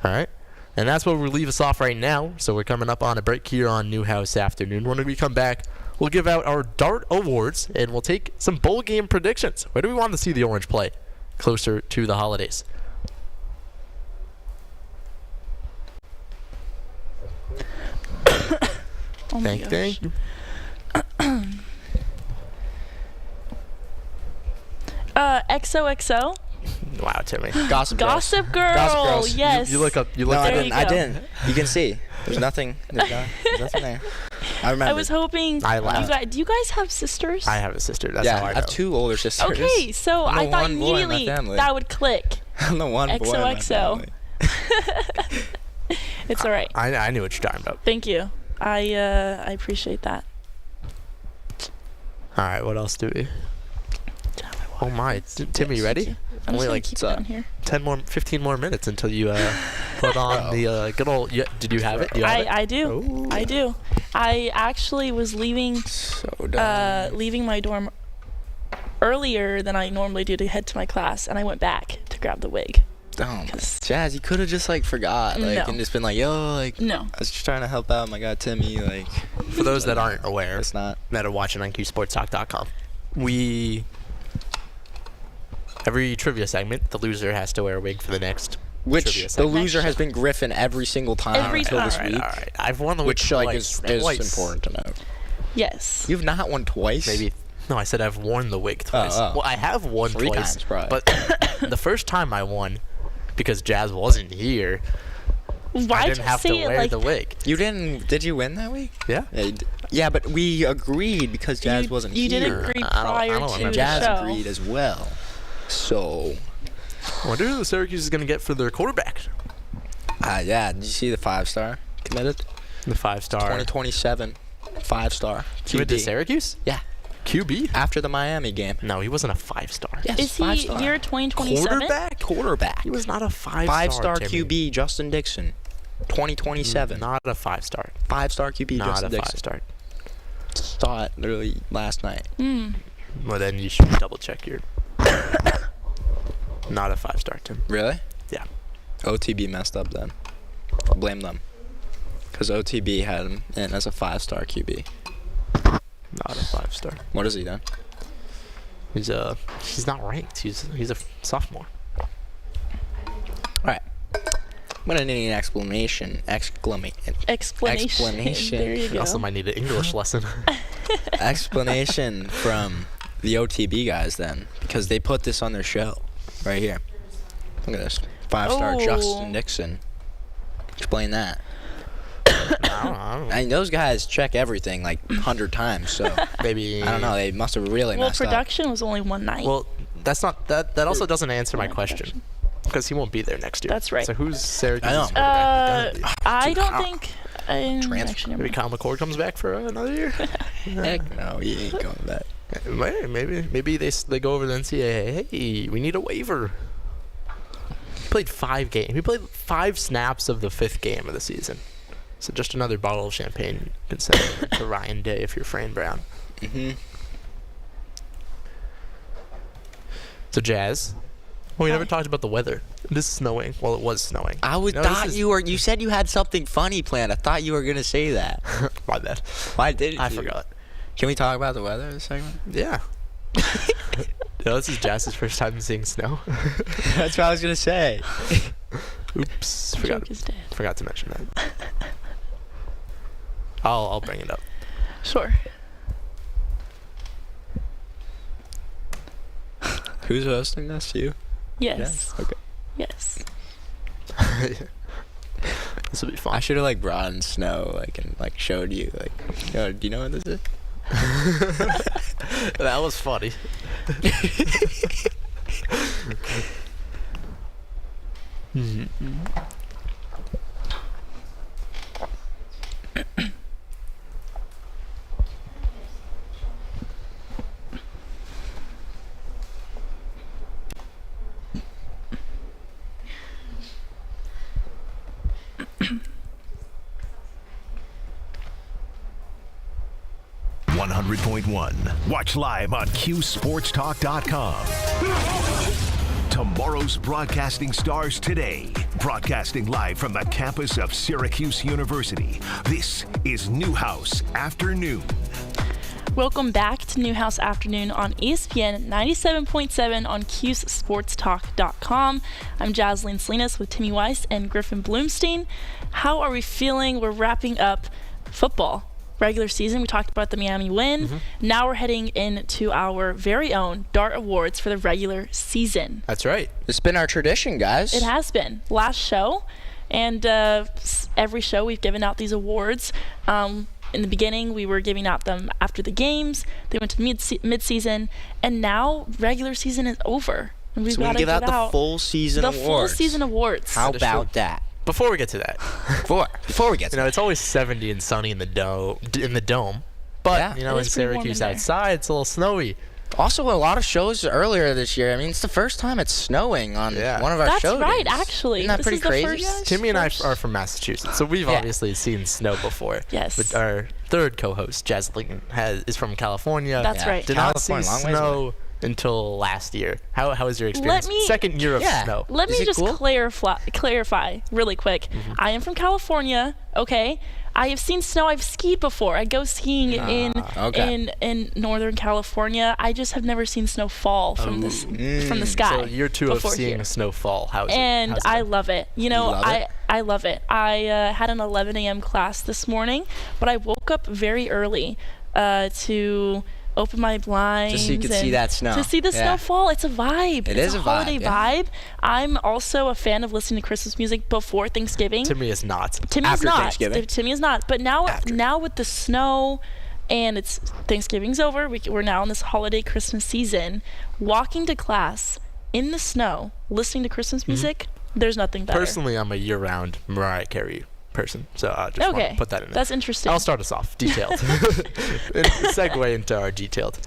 Speaker 2: All right? And that's where we'll leave us off right now. So we're coming up on a break here on Newhouse Afternoon. When we come back, we'll give out our Dart Awards, and we'll take some bowl game predictions. Where do we want to see the Orange play closer to the holidays? Thank you.
Speaker 3: XOXO.
Speaker 2: Wow, Timmy.
Speaker 3: Gossip Girl. Yes.
Speaker 2: You look up.
Speaker 4: No, I didn't. You can see. There's nothing. There's nothing there. I remember.
Speaker 3: I was hoping.
Speaker 2: I laughed.
Speaker 3: Do you guys have sisters?
Speaker 2: I have a sister. That's how I know.
Speaker 4: I have 2 older sisters.
Speaker 3: Okay, so I thought immediately that would click.
Speaker 4: I'm the one boy in my family.
Speaker 3: It's all right.
Speaker 2: I knew what you're talking about.
Speaker 3: Thank you. I appreciate that.
Speaker 2: All right, what else do we? Oh my, Timmy, you ready?
Speaker 3: I'm
Speaker 2: only like
Speaker 3: keep down here.
Speaker 2: 15 more minutes until you put on the good old. Did you have it?
Speaker 3: I do. Oh. I do. I actually was leaving my dorm earlier than I normally do to head to my class, and I went back to grab the wig.
Speaker 4: Oh, Jazz, you could have just forgot, and just been
Speaker 3: no.
Speaker 4: I was just trying to help out my guy Timmy,
Speaker 2: For those that aren't aware,
Speaker 4: it's not
Speaker 2: that are watching on QSportsTalk.com, every trivia segment, the loser has to wear a wig for the next.
Speaker 4: Which the loser has been Griffin every single time until this week.
Speaker 2: All right. I've won the wig
Speaker 4: twice. Which is important to note.
Speaker 3: Yes.
Speaker 4: You've not won twice?
Speaker 2: Maybe. No, I said I've worn the wig twice. Well, I have won
Speaker 4: 3
Speaker 2: twice.
Speaker 4: times, probably.
Speaker 2: But the first time I won, because Jazz wasn't here, I didn't have to wear the wig.
Speaker 4: You didn't? Did you win that week?
Speaker 2: Yeah.
Speaker 4: Yeah, but we agreed because Jazz wasn't here.
Speaker 3: You did agree prior to the show.
Speaker 4: Jazz agreed as well. So,
Speaker 2: I wonder who the Syracuse is going to get for their quarterback.
Speaker 4: Yeah. Did you see the 5-star committed?
Speaker 2: The 5-star.
Speaker 4: 2027 5-star.
Speaker 2: He went to Syracuse?
Speaker 4: Yeah.
Speaker 2: QB?
Speaker 4: After the Miami game.
Speaker 2: No, he wasn't a 5-star.
Speaker 3: Yes, is he
Speaker 4: 5-star.
Speaker 3: year 2027?
Speaker 4: Quarterback.
Speaker 2: He was not a 5-star.
Speaker 4: 5-star QB, Justin Dixon. 2027.
Speaker 2: Not a 5-star.
Speaker 4: 5-star QB,
Speaker 2: not
Speaker 4: Justin Dixon.
Speaker 2: Not a 5-star.
Speaker 4: Saw it literally last night.
Speaker 2: Well, then you should double check your. Not a 5-star, Tim.
Speaker 4: Really?
Speaker 2: Yeah.
Speaker 4: OTB messed up then. I'll blame them. Because OTB had him in as a 5-star QB.
Speaker 2: Not a 5-star.
Speaker 4: What has he done?
Speaker 2: He's not ranked. He's a sophomore.
Speaker 4: All right. I'm gonna need an explanation. Explanation.
Speaker 3: There you go.
Speaker 2: I also might need an English lesson.
Speaker 4: Explanation from the OTB guys then, because they put this on their show right here. Look at this. 5-star Justin Dixon. Explain that.
Speaker 2: I don't know.
Speaker 4: I mean, those guys check everything like 100 times, so
Speaker 2: Maybe.
Speaker 4: I don't know. They must have really
Speaker 3: Well,
Speaker 4: messed up.
Speaker 3: production was only one night.
Speaker 2: Well, that's not that. That also doesn't answer my
Speaker 3: Yeah,
Speaker 2: question because he won't be there next year.
Speaker 3: That's right.
Speaker 2: So who's Syracuse's
Speaker 4: I know.
Speaker 2: quarterback?
Speaker 3: I don't think.
Speaker 4: Transfer.
Speaker 3: Actually, never
Speaker 2: Maybe
Speaker 3: mind.
Speaker 2: Kyle McCord comes back for another year.
Speaker 4: Heck no, he ain't going back.
Speaker 2: Maybe they go over to the NCAA. Hey, we need a waiver. He played 5 games. He played 5 snaps of the 5th game of the season. So just another bottle of champagne you can send to Ryan Day if you're Fran Brown.
Speaker 4: Mm-hmm.
Speaker 2: So Jazz. Well, we never
Speaker 3: Hi.
Speaker 2: talked about the weather. This is snowing. Well, it was snowing.
Speaker 4: I would
Speaker 2: No,
Speaker 4: thought
Speaker 2: this is-
Speaker 4: you were. You said you had something funny planned. I thought you were gonna say that.
Speaker 2: My bad.
Speaker 4: Why didn't you?
Speaker 2: I forgot.
Speaker 4: Can we talk about the weather this segment?
Speaker 2: Yeah. This is Jazz's first time seeing snow.
Speaker 4: That's what I was gonna say.
Speaker 2: Oops.
Speaker 3: Joke is dead.
Speaker 2: Forgot to mention that. I'll bring it up.
Speaker 3: Sure.
Speaker 4: Who's hosting this? You?
Speaker 3: Yes.
Speaker 4: Okay.
Speaker 3: Yes.
Speaker 2: This will be fun.
Speaker 4: I should have like brought in snow, like and like showed you, like, yo, do you know what this is?
Speaker 2: That was funny.
Speaker 1: Watch live on QSportsTalk.com. Tomorrow's broadcasting stars today. Broadcasting live from the campus of Syracuse University. This is Newhouse Afternoon.
Speaker 3: Welcome back to Newhouse Afternoon on ESPN 97.7 on QSportsTalk.com. I'm Jaslyn Salinas with Timmy Weiss and Griffin Bloomstein. How are we feeling? We're wrapping up football regular season. We talked about the Miami win. Now we're heading into our very own Dart Awards for the regular season.
Speaker 2: That's right.
Speaker 4: It's been our tradition, guys.
Speaker 3: It has been. Last show, and every show we've given out these awards. In the beginning, we were giving out them after the games. They went to mid-season, and now regular season is over. And we've
Speaker 4: So we
Speaker 3: got
Speaker 4: can
Speaker 3: to
Speaker 4: give out the
Speaker 3: out
Speaker 4: full season
Speaker 3: the
Speaker 4: awards.
Speaker 3: full season awards.
Speaker 4: How
Speaker 2: That is
Speaker 4: about that?
Speaker 2: Before we get to that,
Speaker 4: Before we get to
Speaker 2: it's always 70 and sunny in the dome. But
Speaker 4: Yeah.
Speaker 2: you know,
Speaker 3: It
Speaker 2: in
Speaker 3: is pretty warm in
Speaker 2: Syracuse
Speaker 3: there.
Speaker 2: outside, it's a little snowy.
Speaker 4: Also, a lot of shows earlier this year. I mean, it's the first time it's snowing on
Speaker 2: Yeah.
Speaker 4: one of our
Speaker 3: That's
Speaker 4: show
Speaker 3: right,
Speaker 4: days.
Speaker 3: actually.
Speaker 4: Isn't that
Speaker 3: This
Speaker 4: pretty
Speaker 3: is the
Speaker 4: crazy,
Speaker 3: first-
Speaker 4: guys?
Speaker 2: Timmy and I are from Massachusetts, so we've
Speaker 4: Yeah.
Speaker 2: obviously seen snow before.
Speaker 3: Yes.
Speaker 2: But our third co-host, Jaslyn, is from California.
Speaker 3: That's
Speaker 4: Yeah.
Speaker 3: right.
Speaker 2: Did not see
Speaker 4: California, long ways
Speaker 2: snow until last year. How was your experience?
Speaker 3: me-
Speaker 2: Second year of
Speaker 4: Yeah.
Speaker 2: snow.
Speaker 3: Let
Speaker 4: Is
Speaker 3: me
Speaker 4: it
Speaker 3: just
Speaker 4: cool?
Speaker 3: clarify really quick. I am from California, okay? I have seen snow. I've skied before. I go skiing
Speaker 4: okay.
Speaker 3: in Northern California. I just have never seen snow fall from from the sky.
Speaker 2: So year 2 of
Speaker 3: before
Speaker 2: seeing
Speaker 3: here.
Speaker 2: a snowfall. How's
Speaker 3: And
Speaker 2: it? How's
Speaker 3: I
Speaker 2: it?
Speaker 3: love it. You know,
Speaker 4: love it?
Speaker 3: I love it. I had an 11 a.m. class this morning, but I woke up very early to open my blinds.
Speaker 4: Just so you could see
Speaker 3: and
Speaker 4: that snow.
Speaker 3: To see the
Speaker 4: Yeah.
Speaker 3: snow fall. It's a vibe.
Speaker 4: It
Speaker 3: It's
Speaker 4: is
Speaker 3: a
Speaker 4: a
Speaker 3: holiday
Speaker 4: vibe, yeah.
Speaker 3: vibe. I'm also a fan of listening to Christmas music before Thanksgiving.
Speaker 2: Timmy is not.
Speaker 3: Timmy is
Speaker 4: After
Speaker 3: not.
Speaker 4: Thanksgiving.
Speaker 3: Timmy is not. But now
Speaker 4: After.
Speaker 3: with the snow and it's Thanksgiving's over, we're now in this holiday Christmas season, walking to class in the snow, listening to Christmas music, there's nothing better.
Speaker 2: Personally, I'm a year-round Mariah Carey person, so I just want
Speaker 3: Okay.
Speaker 2: to put that in there.
Speaker 3: That's interesting.
Speaker 2: I'll start us off. Detailed. And segue into our detailed.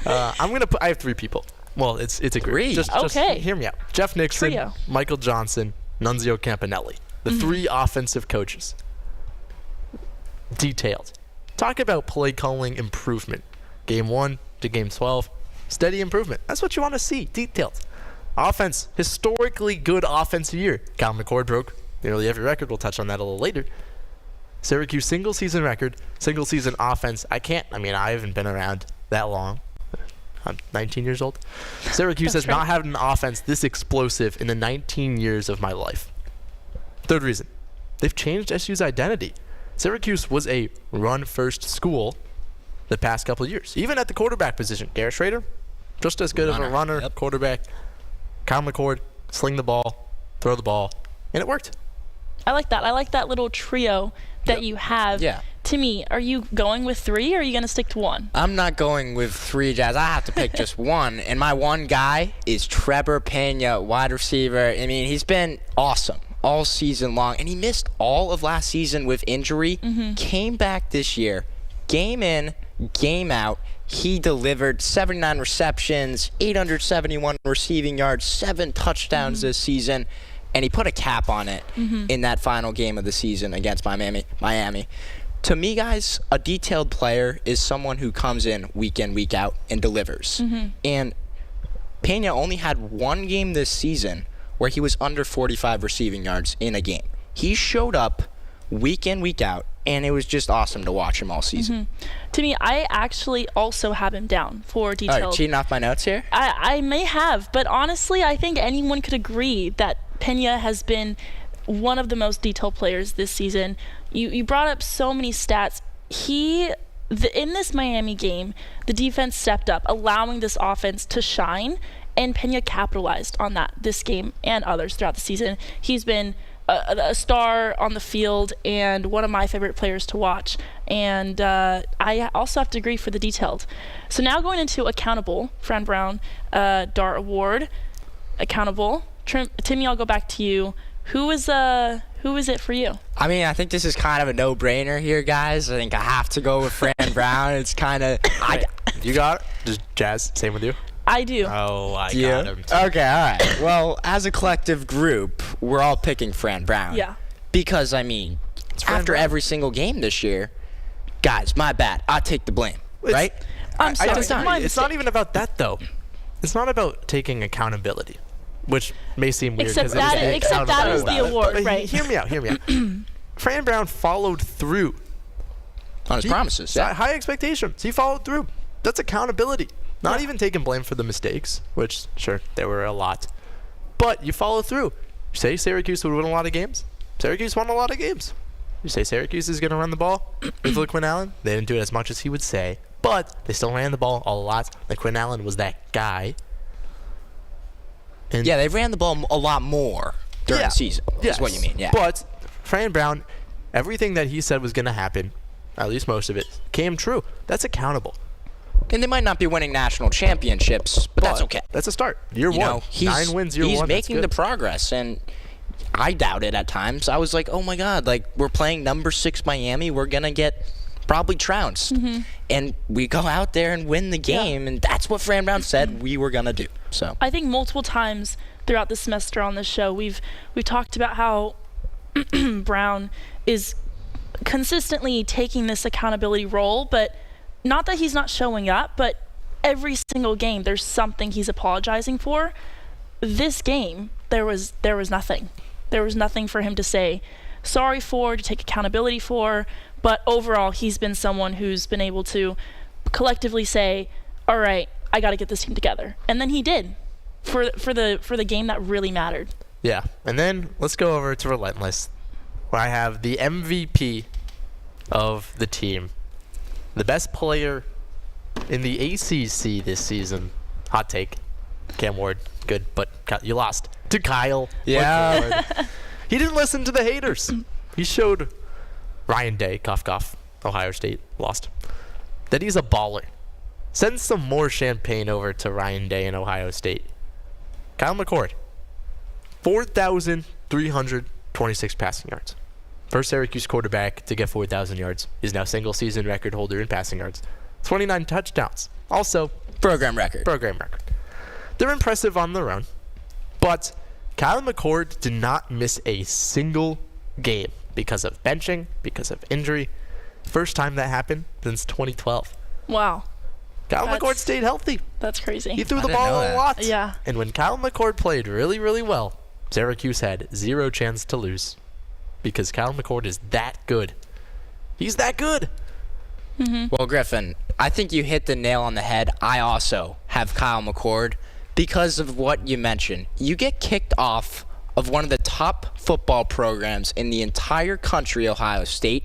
Speaker 2: I have 3 people. Well, it's a group.
Speaker 4: Three?
Speaker 2: Just
Speaker 3: Okay.
Speaker 2: hear me out. Jeff Nixon,
Speaker 3: Trio.
Speaker 2: Michael Johnson, Nunzio Campanelli. The 3 offensive coaches. Detailed. Talk about play calling improvement. Game 1 to game 12. Steady improvement. That's what you want to see. Detailed. Offense. Historically good offensive year. Kyle McCord broke nearly every record. We'll touch on that a little later. Syracuse single season record, single season offense. I haven't been around that long. I'm 19 years old. Syracuse
Speaker 3: That's
Speaker 2: has not
Speaker 3: right.
Speaker 2: had an offense this explosive in the 19 years of my life. Third reason, they've changed SU's identity. Syracuse was a run-first school the past couple of years, even at the quarterback position. Garrett Schrader, just as good of a
Speaker 4: Runner,
Speaker 2: runner,
Speaker 4: yep.
Speaker 2: quarterback. Kyle McCord, sling the ball, throw the ball, and it worked.
Speaker 3: I like that. I like that little trio that you have.
Speaker 4: Yeah.
Speaker 3: Timmy, are you going with 3 or are you going to stick to 1?
Speaker 4: I'm not going with 3, Jazz. I have to pick just one. And my one guy is Trevor Pena, wide receiver. I mean, he's been awesome all season long. And he missed all of last season with injury. Came back this year. Game in, game out. He delivered 79 receptions, 871 receiving yards, 7 touchdowns this season. And he put a cap on it in that final game of the season against Miami. To me, guys, a detailed player is someone who comes in, week out, and delivers. And Pena only had one game this season where he was under 45 receiving yards in a game. He showed up week in, week out, and it was just awesome to watch him all season.
Speaker 3: To me, I actually also have him down for detailed.
Speaker 4: All right, cheating off my notes here?
Speaker 3: I may have, but honestly, I think anyone could agree that Pena has been one of the most detailed players this season. You brought up so many stats. In this Miami game, the defense stepped up, allowing this offense to shine, and Pena capitalized on that this game and others throughout the season. He's been a star on the field and one of my favorite players to watch. And I also have to agree for the detailed. So now going into accountable, Fran Brown Dart Award, accountable. Timmy, I'll go back to you. Who is it for you?
Speaker 4: I mean, I think this is kind of a no-brainer here, guys. I think I have to go with Fran Brown. It's kind of...
Speaker 2: You got it? Just Jazz, same with you?
Speaker 3: I do.
Speaker 2: Oh, I got him.
Speaker 4: Okay, all right. Well, as a collective group, we're all picking Fran Brown.
Speaker 3: Yeah.
Speaker 4: Because, I mean, after every single game this year, guys, my bad. I take the blame, right?
Speaker 3: I'm sorry.
Speaker 2: It's not even about that, though. It's not about taking accountability, which may seem weird.
Speaker 3: Except that is the award,
Speaker 2: but
Speaker 3: right?
Speaker 2: Hear me out. Fran Brown followed through
Speaker 4: On his promises.
Speaker 2: High expectations. He followed through. That's accountability. Not even taking blame for the mistakes, which, sure, there were a lot. But you follow through. You say Syracuse would win a lot of games. Syracuse won a lot of games. You say Syracuse is going to run the ball with Quinn Allen. They didn't do it as much as he would say, but they still ran the ball a lot. Like Quinn Allen was that guy.
Speaker 4: And they ran the ball a lot more during the season. Is what you mean, yeah.
Speaker 2: But Fran Brown, everything that he said was going to happen, at least most of it, came true. That's accountable.
Speaker 4: And they might not be winning national championships, but that's okay.
Speaker 2: That's a start. Year one. 9 wins, year one.
Speaker 4: He's making the progress, and I doubt it at times. I was like, oh, my God, like we're playing number 6 Miami. We're going to get probably trounced. And we go out there and win the game, and that's what Fran Brown said we were going to do. So
Speaker 3: I think multiple times throughout the semester on this show, we've talked about how Brown is consistently taking this accountability role, but not that he's not showing up, but every single game there's something he's apologizing for. This game, there was nothing. There was nothing for him to say sorry for, to take accountability for, but overall he's been someone who's been able to collectively say, all right, I got to get this team together. And then he did for the game that really mattered.
Speaker 2: Yeah. And then let's go over to Relentless, where I have the MVP of the team. The best player in the ACC this season. Hot take. Cam Ward. Good, but you lost to Kyle.
Speaker 4: Yeah.
Speaker 2: He didn't listen to the haters. He showed Ryan Day, cough, cough, Ohio State, lost, that he's a baller. Send some more champagne over to Ryan Day in Ohio State. Kyle McCord, 4,326 passing yards. First Syracuse quarterback to get 4,000 yards. He's now single-season record holder in passing yards. 29 touchdowns. Also,
Speaker 4: program record.
Speaker 2: They're impressive on their own, but Kyle McCord did not miss a single game because of benching, because of injury. First time that happened since 2012.
Speaker 3: Wow.
Speaker 2: Kyle McCord stayed healthy.
Speaker 3: That's crazy.
Speaker 2: He threw the ball a lot.
Speaker 3: Yeah.
Speaker 2: And when Kyle McCord played really, really well, Syracuse had zero chance to lose. Because Kyle McCord is that good. He's that good.
Speaker 4: Well, Griffin, I think you hit the nail on the head. I also have Kyle McCord because of what you mentioned. You get kicked off of one of the top football programs in the entire country, Ohio State,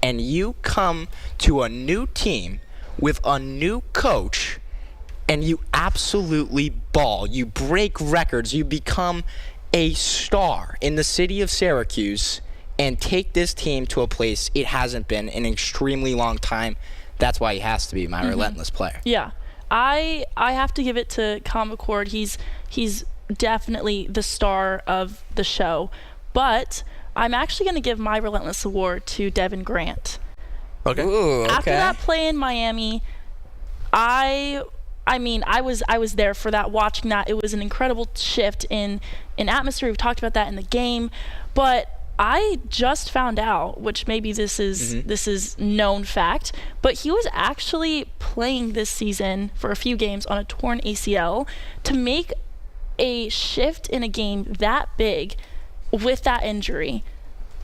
Speaker 4: and you come to a new team with a new coach, and you absolutely ball. You break records. You become a star in the city of Syracuse and take this team to a place it hasn't been in an extremely long time. That's why he has to be my relentless player.
Speaker 3: Yeah. I have to give it to Kyle McCord. He's definitely the star of the show. But I'm actually going to give my relentless award to Devin Grant.
Speaker 2: Okay.
Speaker 4: Ooh, okay.
Speaker 3: After that play in Miami, I was there for that, watching that. It was an incredible shift in atmosphere. We've talked about that in the game, but I just found out, which maybe this is known fact, but he was actually playing this season for a few games on a torn ACL. To make a shift in a game that big with that injury,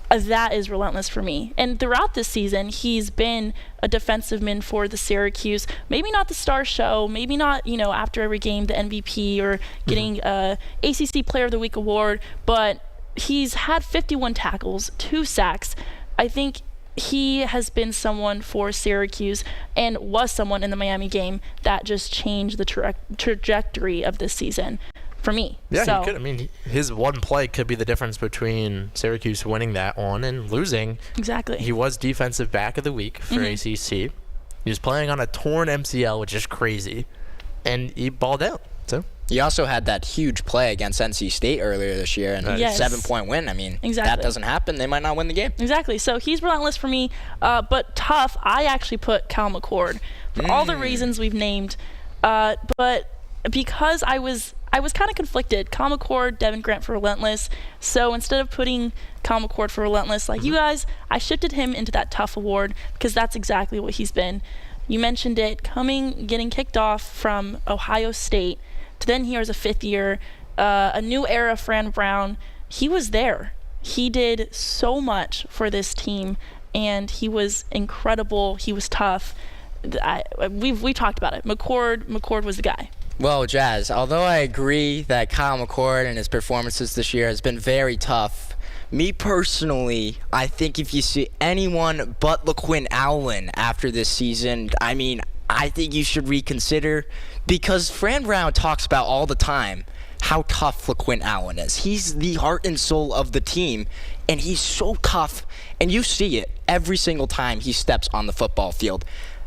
Speaker 3: that is relentless for me. And throughout this season, he's been a defensive man for the Syracuse. Maybe not the star show, maybe not, after every game, the MVP or getting a ACC Player of the Week award, but he's had 51 tackles, 2 sacks. I think he has been someone for Syracuse and was someone in the Miami game that just changed the trajectory of this season for me.
Speaker 2: Yeah,
Speaker 3: so,
Speaker 2: he could. I mean, his one play could be the difference between Syracuse winning that one and losing.
Speaker 3: Exactly.
Speaker 2: He was defensive back of the week for ACC. He was playing on a torn MCL, which is crazy, and he balled out. So
Speaker 4: He also had that huge play against NC State earlier this year and
Speaker 3: Yes.
Speaker 4: 7-point win. I mean,
Speaker 3: Exactly.
Speaker 4: that doesn't happen. They might not win the game.
Speaker 3: Exactly. So he's relentless for me, but tough. I actually put Kyle McCord for all the reasons we've named, but because I was kind of conflicted. Kyle McCord, Devin Grant for relentless. So instead of putting Kyle McCord for relentless like you guys, I shifted him into that tough award because that's exactly what he's been. You mentioned it, getting kicked off from Ohio State to then here as a 5th year, a new era Fran Brown. He was there. He did so much for this team, and he was incredible. He was tough. We talked about it. McCord was the guy.
Speaker 4: Well, Jazz, although I agree that Kyle McCord and his performances this year has been very tough, me personally, I think if you see anyone but LaQuinn Allen after this season, I mean, I think you should reconsider, because Fran Brown talks about all the time how tough LaQuinn Allen is. He's the heart and soul of the team, and he's so tough, and you see it every single time he steps on the football field.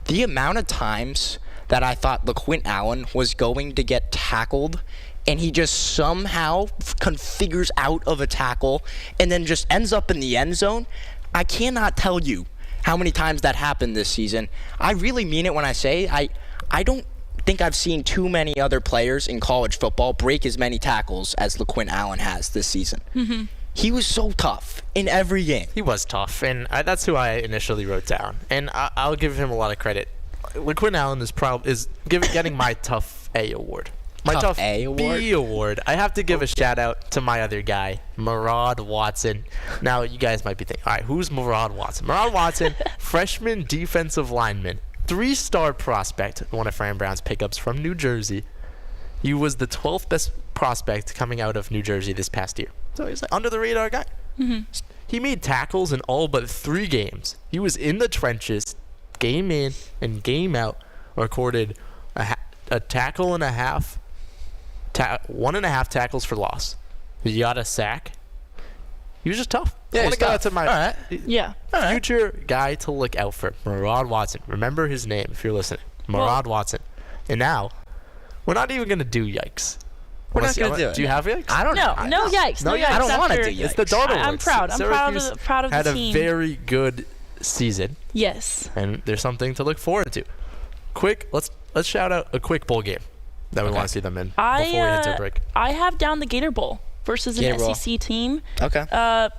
Speaker 4: The amount of times that I thought LaQuinn Allen was going to get tackled, and he just somehow figures out of a tackle and then just ends up in the end zone. I cannot tell you how many times that happened this season. I really mean it when I say I don't think I've seen too many other players in college football break as many tackles as LaQuinn Allen has this season. Mm-hmm. He was so tough in every game.
Speaker 2: he was tough, and that's who I initially wrote down. And I'll give him a lot of credit. LaQuinn Allen is getting my tough A award. My
Speaker 4: Tough
Speaker 2: tough
Speaker 4: A award?
Speaker 2: B award. I have to give a shout out to my other guy, Murad Watson. Now, you guys might be thinking, all right, who's Murad Watson? Murad Watson, freshman defensive lineman, 3-star prospect, one of Fran Brown's pickups from New Jersey. He was the 12th best prospect coming out of New Jersey this past year. So he's like under the radar guy. Mm-hmm. He made tackles in all but 3 games. He was in the trenches, game in and game out, recorded a tackle and a half, 1.5 tackles for loss. He got a sack. He was just tough.
Speaker 4: Yeah,
Speaker 2: I want
Speaker 4: he's
Speaker 2: to go out
Speaker 4: tough.
Speaker 2: to my
Speaker 4: All right.
Speaker 3: Yeah.
Speaker 2: future guy to look out for, Murad Watson. Remember his name if you're listening, Murad Watson. And now, we're not even gonna do yikes.
Speaker 4: We're not gonna do it.
Speaker 2: Do you have yikes?
Speaker 4: I don't know.
Speaker 3: No yikes. No yikes.
Speaker 4: I don't want to
Speaker 3: after-
Speaker 4: do yikes.
Speaker 2: It's the Darnold
Speaker 3: I'm
Speaker 2: Awards.
Speaker 3: proud. I'm
Speaker 2: Syracuse
Speaker 3: proud of the
Speaker 2: had
Speaker 3: team.
Speaker 2: a very good season,
Speaker 3: Yes.
Speaker 2: and there's something to look forward to. Quick, let's shout out a quick bowl game that we want to see them in before we head to a break.
Speaker 3: I have down the Gator Bowl versus an
Speaker 4: Gator Bowl.
Speaker 3: SEC team.
Speaker 4: Okay.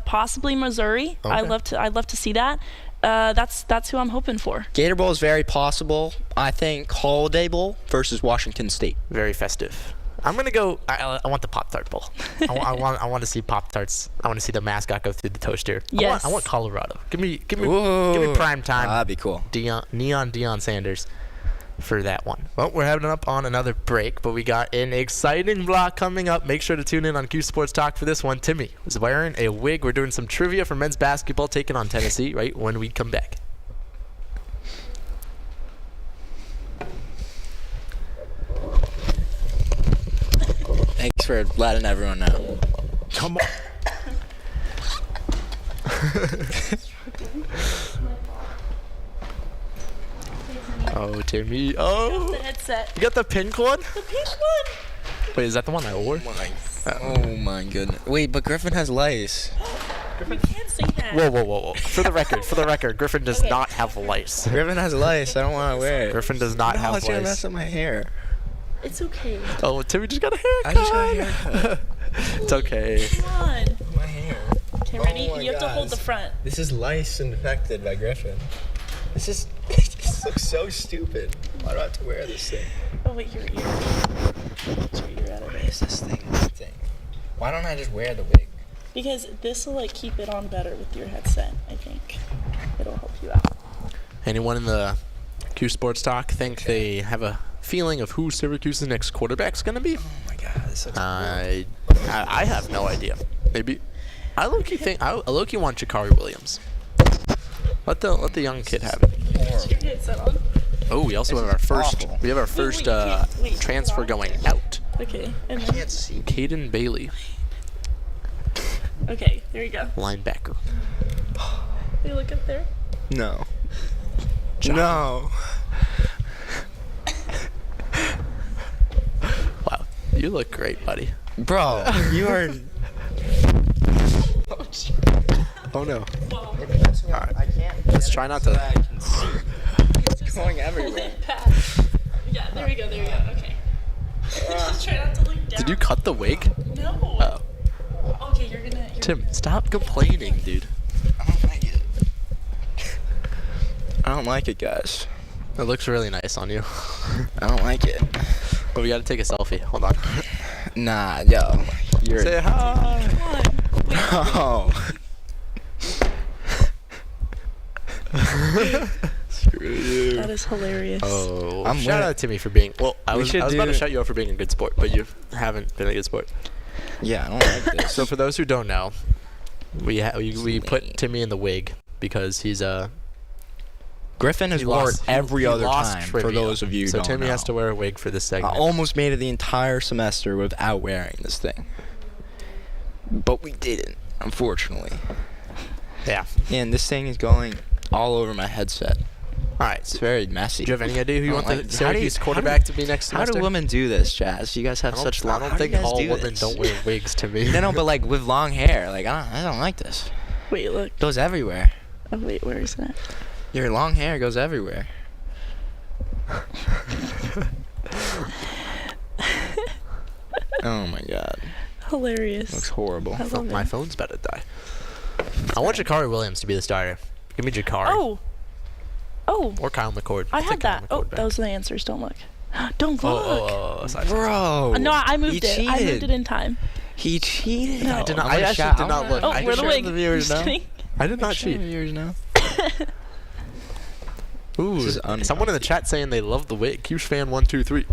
Speaker 3: Possibly Missouri.
Speaker 2: Okay.
Speaker 3: I'd love to see that. That's who I'm hoping for.
Speaker 4: Gator Bowl is very possible. I think Holiday Bowl versus Washington State.
Speaker 2: Very festive. I'm gonna go. I want the Pop-Tart Bowl. I want to see Pop-Tarts. I want to see the mascot go through the toaster.
Speaker 3: Yes.
Speaker 2: I want Colorado. Give me
Speaker 4: Ooh.
Speaker 2: prime time.
Speaker 4: That'd be cool.
Speaker 2: Neon Deion Sanders for that one. Well, we're heading up on another break, but we got an exciting block coming up. Make sure to tune in on Q Sports Talk for this one. Timmy was wearing a wig. We're doing some trivia for men's basketball, taking on Tennessee right when we come back.
Speaker 4: Thanks for letting everyone know.
Speaker 1: Tomorrow.
Speaker 2: Oh, Timmy. Oh.
Speaker 3: The headset.
Speaker 2: You got the pink one?
Speaker 3: The pink one.
Speaker 2: Wait, is that the one I wore?
Speaker 4: Oh my goodness. Wait, but Griffin has lice.
Speaker 3: You can't say that.
Speaker 2: Whoa. For the record, Griffin does not have lice.
Speaker 4: Griffin has lice. I don't want to wear it.
Speaker 2: Griffin does not have
Speaker 4: it's gonna
Speaker 2: lice.
Speaker 4: mess up my hair.
Speaker 3: It's okay.
Speaker 2: Oh, Timmy just got a haircut.
Speaker 4: I just got a haircut.
Speaker 2: It's okay.
Speaker 3: Come on.
Speaker 4: My hair.
Speaker 3: Okay, ready?
Speaker 4: Oh my
Speaker 3: You have to hold the
Speaker 4: gosh.
Speaker 3: front.
Speaker 4: This is lice infected by Griffin. This is. This looks so stupid. Why do I have to wear this thing?
Speaker 3: Oh, wait, your ear. Get your ear out of
Speaker 4: What
Speaker 3: it.
Speaker 4: is this thing? Why don't I just wear the wig?
Speaker 3: Because this will, like, keep it on better with your headset, I think. It'll help you out.
Speaker 2: Anyone in the Q Sports Talk think they have a feeling of who Syracuse's next quarterback's going to be?
Speaker 4: Oh my god, this looks
Speaker 2: I have no idea. Maybe. I low-key want Jakari Williams. Let the young kid have it.
Speaker 3: Is your headset on?
Speaker 2: Oh, we also have our first.
Speaker 4: awful.
Speaker 2: We have our
Speaker 3: Wait,
Speaker 2: first
Speaker 3: you can't- wait,
Speaker 2: transfer
Speaker 3: hold on.
Speaker 2: going out.
Speaker 3: Okay, and then,
Speaker 4: can't see.
Speaker 2: Caden Bailey,
Speaker 3: okay, there you go.
Speaker 2: linebacker.
Speaker 3: You look up there.
Speaker 4: No. No.
Speaker 2: Wow, you look great, buddy.
Speaker 4: Bro, you are.
Speaker 2: Oh no.
Speaker 3: Whoa.
Speaker 4: Alright. I can't.
Speaker 2: Let's try not to.
Speaker 4: I can see. It's going everywhere.
Speaker 3: Yeah, there we go, okay. Just try not to look down.
Speaker 2: Did you cut the wig?
Speaker 3: No.
Speaker 2: Oh,
Speaker 3: Okay, you're gonna.
Speaker 2: Tim, stop complaining, dude.
Speaker 4: I don't like it. I don't like it, guys.
Speaker 2: It looks really nice on you.
Speaker 4: I don't like it.
Speaker 2: But we gotta take a selfie. Hold on.
Speaker 4: Nah, yo. You're.
Speaker 2: Say hi.
Speaker 3: Come on.
Speaker 4: Oh. Screw you.
Speaker 3: That is hilarious.
Speaker 2: Oh,
Speaker 4: I'm
Speaker 2: shout
Speaker 4: winning.
Speaker 2: out to me for being. Well, I
Speaker 4: We
Speaker 2: was
Speaker 4: should
Speaker 2: about to
Speaker 4: do-
Speaker 2: shout you out for being a good sport, but you haven't been a good sport.
Speaker 4: Yeah, I don't like this.
Speaker 2: So for those who don't know, we
Speaker 4: lame.
Speaker 2: put Timmy in the wig because he's
Speaker 4: Griffin has
Speaker 2: he
Speaker 4: worn
Speaker 2: lost
Speaker 4: every
Speaker 2: he
Speaker 4: other
Speaker 2: lost
Speaker 4: time.
Speaker 2: trivia.
Speaker 4: For those of you who
Speaker 2: so
Speaker 4: don't
Speaker 2: Timmy
Speaker 4: know.
Speaker 2: has to wear a wig for this
Speaker 4: I
Speaker 2: segment.
Speaker 4: almost made it the entire semester without wearing this thing. But we didn't, unfortunately.
Speaker 2: Yeah.
Speaker 4: And this thing is going all over my headset.
Speaker 2: All right.
Speaker 4: It's
Speaker 2: So,
Speaker 4: very messy.
Speaker 2: do you have any idea who you
Speaker 4: I
Speaker 2: want
Speaker 4: don't
Speaker 2: the
Speaker 4: like-
Speaker 2: Syracuse
Speaker 4: how do you-
Speaker 2: quarterback to be next
Speaker 4: How
Speaker 2: semester?
Speaker 4: do women do this, Chaz? You guys have such long.
Speaker 2: I
Speaker 4: how
Speaker 2: don't
Speaker 4: do you
Speaker 2: think
Speaker 4: guys
Speaker 2: all
Speaker 4: do
Speaker 2: women
Speaker 4: this?
Speaker 2: don't wear wigs to me.
Speaker 4: No, but like with long hair, like I don't like this.
Speaker 3: Wait, look.
Speaker 4: It goes everywhere.
Speaker 3: Oh, wait, where is that?
Speaker 4: Your long hair goes everywhere. Oh my god,
Speaker 3: Hilarious.
Speaker 4: looks horrible.
Speaker 3: I love
Speaker 2: My
Speaker 3: it.
Speaker 2: phone's about to die. I want Jakari Williams to be the starter. Give me Jakari.
Speaker 3: Oh. Oh,
Speaker 2: Or Kyle McCord.
Speaker 3: I
Speaker 2: I'll
Speaker 3: had
Speaker 2: take Kyle
Speaker 3: that. Oh,
Speaker 2: McCord back.
Speaker 3: those are the answers. Don't look. Don't look.
Speaker 2: Sorry.
Speaker 4: Bro,
Speaker 3: No, I moved
Speaker 4: he
Speaker 3: it.
Speaker 4: cheated.
Speaker 3: I moved it in time.
Speaker 4: He cheated.
Speaker 3: No.
Speaker 2: I did not.
Speaker 4: I'm
Speaker 2: I
Speaker 4: gonna
Speaker 2: actually
Speaker 4: shout-
Speaker 2: did not
Speaker 4: I'm
Speaker 2: look.
Speaker 4: gonna-
Speaker 3: Oh,
Speaker 2: I
Speaker 3: we're
Speaker 2: can
Speaker 3: the
Speaker 2: show
Speaker 3: wig.
Speaker 2: the viewers
Speaker 3: Just
Speaker 2: now.
Speaker 3: kidding.
Speaker 2: I did not
Speaker 4: Show the
Speaker 2: cheat.
Speaker 4: viewers now.
Speaker 2: Ooh,
Speaker 4: This is unhealthy.
Speaker 2: someone in the chat saying they love the wig. Q's fan 123.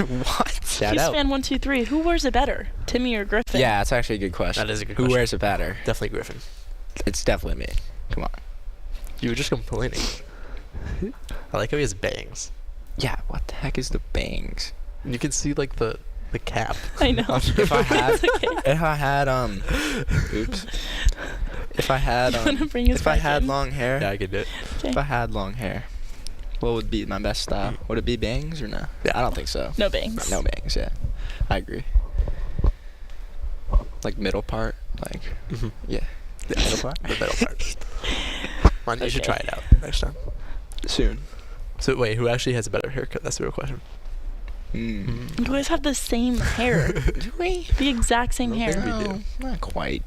Speaker 4: What?
Speaker 2: Shout
Speaker 3: Q's
Speaker 2: out.
Speaker 3: fan 1, 2, 3. Who wears it better, Timmy or Griffin?
Speaker 4: Yeah, that's actually a good question.
Speaker 2: That is a good
Speaker 4: Who
Speaker 2: question.
Speaker 4: wears it better?
Speaker 2: Definitely Griffin.
Speaker 4: It's definitely me. Come on.
Speaker 2: You were just complaining. I like how he has bangs.
Speaker 4: Yeah, what the heck is the bangs?
Speaker 2: You can see like the cap.
Speaker 3: I know.
Speaker 4: If I had,
Speaker 3: It's okay.
Speaker 4: if I had, oops. If I had,
Speaker 3: You wanna bring us
Speaker 4: if I
Speaker 3: back
Speaker 4: had
Speaker 3: in?
Speaker 4: long hair,
Speaker 2: Yeah, I can do it.
Speaker 4: if I had long hair, what would be my best style? Would it be bangs or no?
Speaker 2: Yeah.
Speaker 4: I don't think so.
Speaker 3: No bangs.
Speaker 4: No bangs, yeah. I agree. Like middle part, like,
Speaker 2: Mhm.
Speaker 4: yeah.
Speaker 2: The middle part. The middle part. Man, you should
Speaker 3: Okay.
Speaker 2: try it out next time.
Speaker 4: Soon.
Speaker 2: So wait, who actually has a better haircut? That's the real question.
Speaker 4: Mm.
Speaker 3: You guys have the same hair.
Speaker 4: Do we?
Speaker 3: The exact same
Speaker 2: I
Speaker 3: hair.
Speaker 2: don't think we do.
Speaker 4: No, not quite.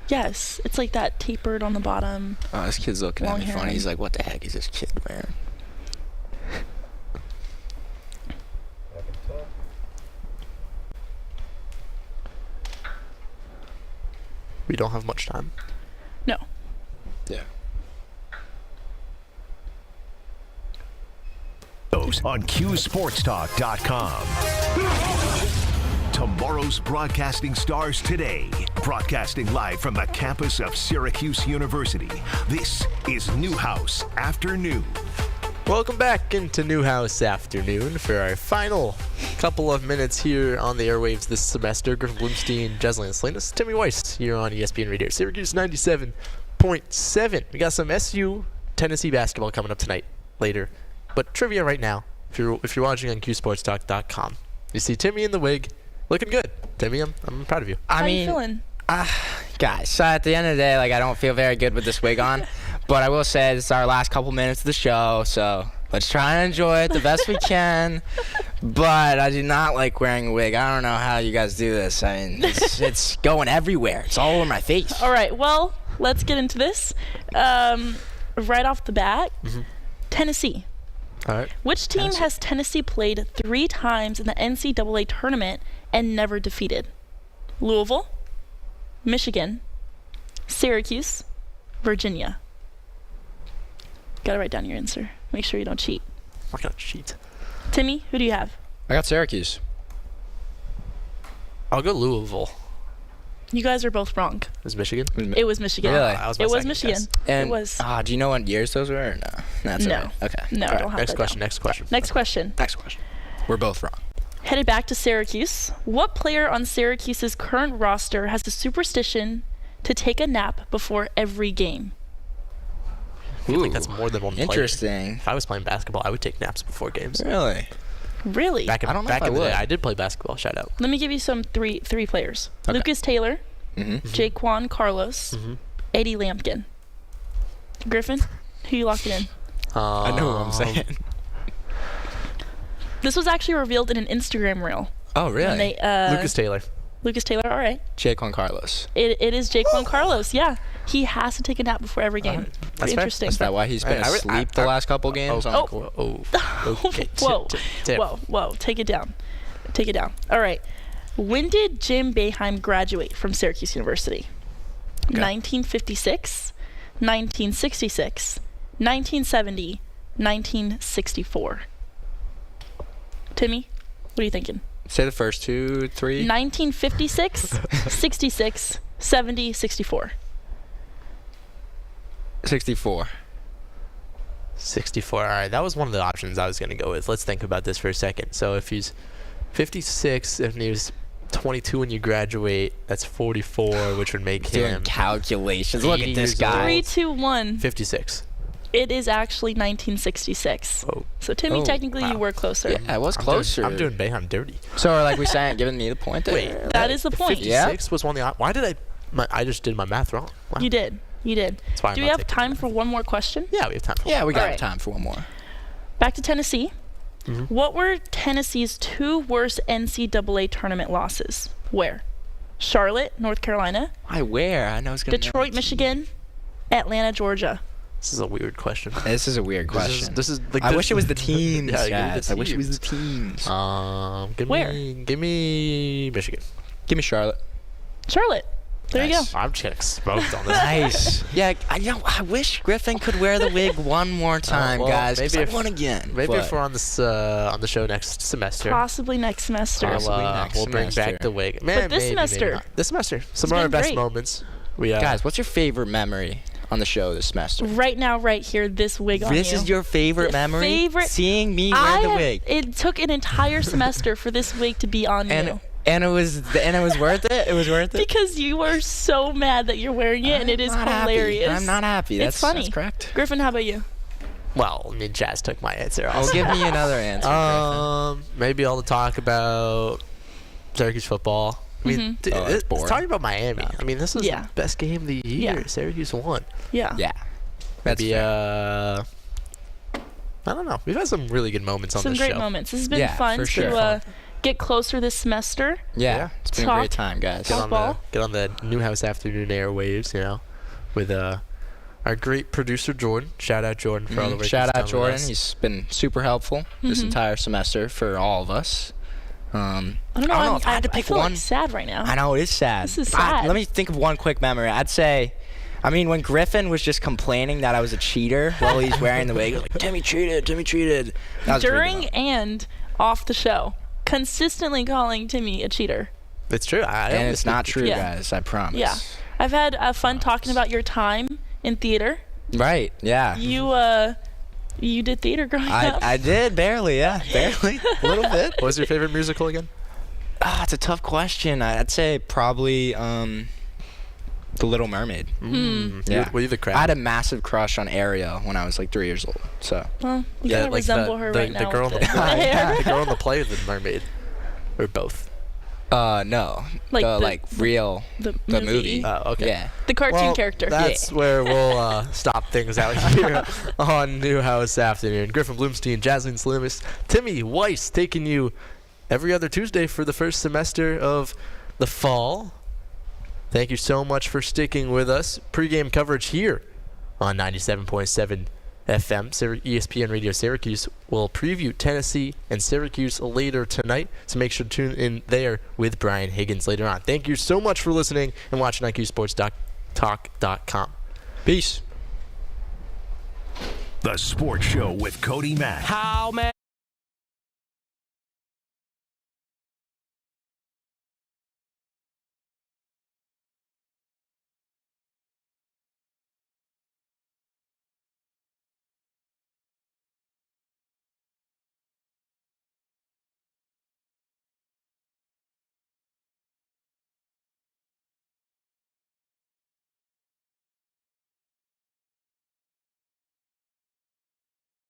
Speaker 3: Yes. It's like that tapered on the bottom.
Speaker 4: Oh, this kid's looking at
Speaker 3: Long
Speaker 4: me
Speaker 3: hair.
Speaker 4: funny. He's like, what the heck is this kid wearing?
Speaker 2: We don't have much time.
Speaker 3: No.
Speaker 4: Yeah.
Speaker 1: Those on QSportsTalk.com. Tomorrow's broadcasting stars today. Broadcasting live from the campus of Syracuse University. This is Newhouse Afternoon.
Speaker 2: Welcome back into Newhouse Afternoon for our final couple of minutes here on the airwaves this semester. Griffin Bloomstein, Jeslyn Salinas, Timmy Weiss here on ESPN Radio. Syracuse 97.7. We got some SU Tennessee basketball coming up tonight later. But trivia right now, if you're watching on QSportsTalk.com. You see Timmy in the wig, looking good. Timmy, I'm proud of you.
Speaker 3: How you feeling?
Speaker 4: Guys, so at the end of the day, I don't feel very good with this wig on. But I will say this is our last couple minutes of the show, so let's try and enjoy it the best we can. But I do not like wearing a wig. I don't know how you guys do this. I mean, it's going everywhere. It's all over my face.
Speaker 3: All right, well, let's get into this. Right off the bat, Tennessee.
Speaker 2: All right.
Speaker 3: Which team has Tennessee played 3 times in the NCAA tournament and never defeated? Louisville, Michigan, Syracuse, Virginia. Gotta write down your answer. Make sure you don't cheat.
Speaker 2: I'm not gonna cheat.
Speaker 3: Timmy, who do you have?
Speaker 4: I got Syracuse.
Speaker 2: I'll go Louisville.
Speaker 3: You guys are both wrong.
Speaker 2: It was Michigan?
Speaker 3: It was Michigan.
Speaker 4: Really?
Speaker 3: It was Michigan.
Speaker 2: Guess.
Speaker 4: And,
Speaker 3: it was.
Speaker 4: do you know what years those were? Or no. That's
Speaker 3: No.
Speaker 4: all right. Okay.
Speaker 3: No,
Speaker 2: All right,
Speaker 3: don't have
Speaker 2: next
Speaker 3: that
Speaker 2: question,
Speaker 3: down.
Speaker 2: next question.
Speaker 3: Next question.
Speaker 4: Next question. We're both wrong.
Speaker 3: Headed back to Syracuse. What player on Syracuse's current roster has a superstition to take a nap before every game?
Speaker 2: I feel like that's more than one player.
Speaker 4: Interesting.
Speaker 2: If I was playing basketball, I would take naps before games.
Speaker 4: Really?
Speaker 3: Really?
Speaker 2: Back in,
Speaker 4: I don't know
Speaker 2: back
Speaker 4: if
Speaker 2: in
Speaker 4: I
Speaker 2: the day,
Speaker 4: would.
Speaker 2: I did play basketball. Shout out.
Speaker 3: Let me give you some three players.
Speaker 2: Okay.
Speaker 3: Lucas Taylor,
Speaker 4: Mm-hmm.
Speaker 3: Jaquan Carlos, Eddie Lampkin. Griffin, who you locking in?
Speaker 4: I know what I'm saying.
Speaker 3: This was actually revealed in an Instagram reel.
Speaker 4: Oh, really?
Speaker 3: And they,
Speaker 2: Lucas Taylor.
Speaker 3: Lucas Taylor, all right.
Speaker 4: Jaquan Carlos.
Speaker 3: It is Jaquan Carlos, yeah. He has to take a nap before every game.
Speaker 2: That's
Speaker 3: Pretty
Speaker 2: fair.
Speaker 3: interesting.
Speaker 4: Is that why he's been
Speaker 2: I- I-
Speaker 4: asleep
Speaker 2: I-
Speaker 4: the last couple games?
Speaker 2: Oh,
Speaker 3: Whoa,
Speaker 2: okay.
Speaker 3: whoa. Take it down. Take it down. All right. When did Jim Boeheim graduate from Syracuse University? 1956, 1966, 1970, 1964. Timmy, what are you thinking?
Speaker 4: Say the first 2, 3.
Speaker 3: 1956, 66, 70, 64.
Speaker 4: 64.
Speaker 2: 64. All right, that was one of the options I was going to go with. Let's think about this for a second. So if he's 56, if he was 22 when you graduate, that's 44, which would make
Speaker 4: Doing
Speaker 2: him
Speaker 4: calculations. Look
Speaker 2: 80
Speaker 4: at this
Speaker 2: years
Speaker 4: guy.
Speaker 2: old.
Speaker 3: 3, 2, 1.
Speaker 2: 56.
Speaker 3: It is actually 1966.
Speaker 2: Oh.
Speaker 3: So Timmy,
Speaker 4: Oh,
Speaker 3: technically you
Speaker 2: wow.
Speaker 3: were closer.
Speaker 4: Yeah, it was closer.
Speaker 2: I'm doing Boeheim dirty.
Speaker 4: So are we saying giving me the point there?
Speaker 2: Wait,
Speaker 3: That is the point.
Speaker 2: 56 was one of the. Why did I just did my math wrong. Wow.
Speaker 3: You did.
Speaker 2: That's why I'm
Speaker 3: Do we
Speaker 2: not
Speaker 3: have
Speaker 2: taking
Speaker 3: time
Speaker 2: it.
Speaker 3: for one more question?
Speaker 2: Yeah, we have time.
Speaker 4: Yeah, we got
Speaker 3: Alright.
Speaker 4: time for one more.
Speaker 3: Back to Tennessee.
Speaker 2: Mm-hmm.
Speaker 3: What were Tennessee's 2 worst NCAA tournament losses? Where? Charlotte, North Carolina,
Speaker 4: I know it's going to
Speaker 3: Detroit, Michigan, Atlanta, Georgia.
Speaker 2: This is a weird question.
Speaker 4: This is a weird question.
Speaker 2: This is like
Speaker 4: I wish it was the teams,
Speaker 2: Yeah, give me the
Speaker 4: guys. I wish it was the
Speaker 2: teams.
Speaker 4: teams.
Speaker 3: Where?
Speaker 2: Give me Michigan.
Speaker 4: Give me Charlotte.
Speaker 3: Charlotte. There you go.
Speaker 4: Nice.
Speaker 2: I'm just getting smoked on this.
Speaker 4: Nice. Yeah, I wish Griffin could wear the wig one more time,
Speaker 2: well,
Speaker 4: guys.
Speaker 2: maybe
Speaker 4: 'cause I
Speaker 2: if-
Speaker 4: won again.
Speaker 2: Maybe
Speaker 4: but
Speaker 2: if we're on this on the show next semester,
Speaker 3: Possibly next semester.
Speaker 4: Possibly next
Speaker 2: we'll bring
Speaker 4: semester.
Speaker 2: back the wig. Man,
Speaker 3: this
Speaker 2: maybe
Speaker 3: semester.
Speaker 2: not. This semester, some of
Speaker 3: been
Speaker 2: our best
Speaker 3: great.
Speaker 2: moments. We
Speaker 4: guys, what's your favorite memory on the show this semester?
Speaker 3: Right now, right here, this wig on you.
Speaker 4: This is your favorite memory?
Speaker 3: Favorite-
Speaker 4: Seeing me wear the wig.
Speaker 3: It took an entire semester for this wig to be on you.
Speaker 4: And it was worth it. It was worth it.
Speaker 3: Because you were so mad that you're wearing it, and it is
Speaker 4: I'm not happy.
Speaker 3: hilarious.
Speaker 4: I'm not happy.
Speaker 3: It's funny.
Speaker 4: That's correct.
Speaker 3: Griffin, how about you?
Speaker 2: Well, I mean, Jazz took my answer.
Speaker 4: Oh,
Speaker 2: Also.
Speaker 4: give me another answer. Griffin.
Speaker 2: Maybe all the talk about Syracuse football. I mean,
Speaker 3: Mm-hmm.
Speaker 4: Oh, that's
Speaker 2: it's
Speaker 4: boring.
Speaker 2: talking about Miami. I mean, this is
Speaker 3: Yeah.
Speaker 2: the best game of the year.
Speaker 3: Yeah.
Speaker 2: Syracuse won.
Speaker 3: Yeah.
Speaker 4: Yeah. That's
Speaker 2: Maybe
Speaker 4: fair.
Speaker 2: I don't know. We've had some really good moments on
Speaker 3: Some
Speaker 2: this
Speaker 3: great
Speaker 2: show.
Speaker 3: moments. This has been
Speaker 4: Yeah,
Speaker 3: fun
Speaker 4: for sure.
Speaker 3: to get closer this semester.
Speaker 4: Yeah. It's been a
Speaker 3: Talk.
Speaker 4: great time, guys.
Speaker 2: Get on
Speaker 3: Football.
Speaker 2: the Newhouse Afternoon airwaves, with our great producer Jordan. Shout out Jordan for all the work
Speaker 4: Shout
Speaker 2: he's
Speaker 4: out
Speaker 2: done with
Speaker 4: Jordan.
Speaker 2: us.
Speaker 4: He's been super helpful this entire semester for all of us.
Speaker 3: I don't know.
Speaker 4: I don't know if I had to pick
Speaker 3: feel
Speaker 4: one.
Speaker 3: Like sad right now.
Speaker 4: I know it is sad.
Speaker 3: This is sad.
Speaker 4: Let me think of one quick memory. I'd say, when Griffin was just complaining that I was a cheater while he's wearing the wig, he was like, Timmy cheated. That was a pretty good
Speaker 3: During
Speaker 4: one.
Speaker 3: and off the show, consistently calling Timmy a cheater.
Speaker 2: It's true.
Speaker 4: And it's not true,
Speaker 3: Yeah.
Speaker 4: guys. I promise.
Speaker 3: Yeah. I've had fun talking about your time in theater.
Speaker 4: Right. Yeah.
Speaker 3: You You did theater growing up?
Speaker 4: I did, barely, yeah. Barely. A little bit.
Speaker 2: What was your favorite musical again?
Speaker 4: It's a tough question. I'd say probably The Little Mermaid. Yeah.
Speaker 2: Were you the crab?
Speaker 4: I had a massive crush on Ariel when I was like 3 years old. So.
Speaker 3: Well, you kind of resemble her right now.
Speaker 2: The girl in the play. The girl in the play of the mermaid. Or both.
Speaker 4: No.
Speaker 3: Like
Speaker 4: the movie.
Speaker 2: Oh, okay.
Speaker 4: Yeah.
Speaker 3: The cartoon character.
Speaker 2: That's where we'll stop things out here on Newhouse Afternoon. Griffin Bloomstein, Jasmine Slimis, Timmy Weiss taking you every other Tuesday for the first semester of the fall. Thank you so much for sticking with us. Pre-game coverage here on 97.7 FM. ESPN Radio Syracuse will preview Tennessee and Syracuse later tonight, so make sure to tune in there with Brian Higgins later on. Thank you so much for listening and watching IQSportsTalk.com.
Speaker 4: Peace.
Speaker 1: The Sports Show with Cody Mack.
Speaker 5: How many?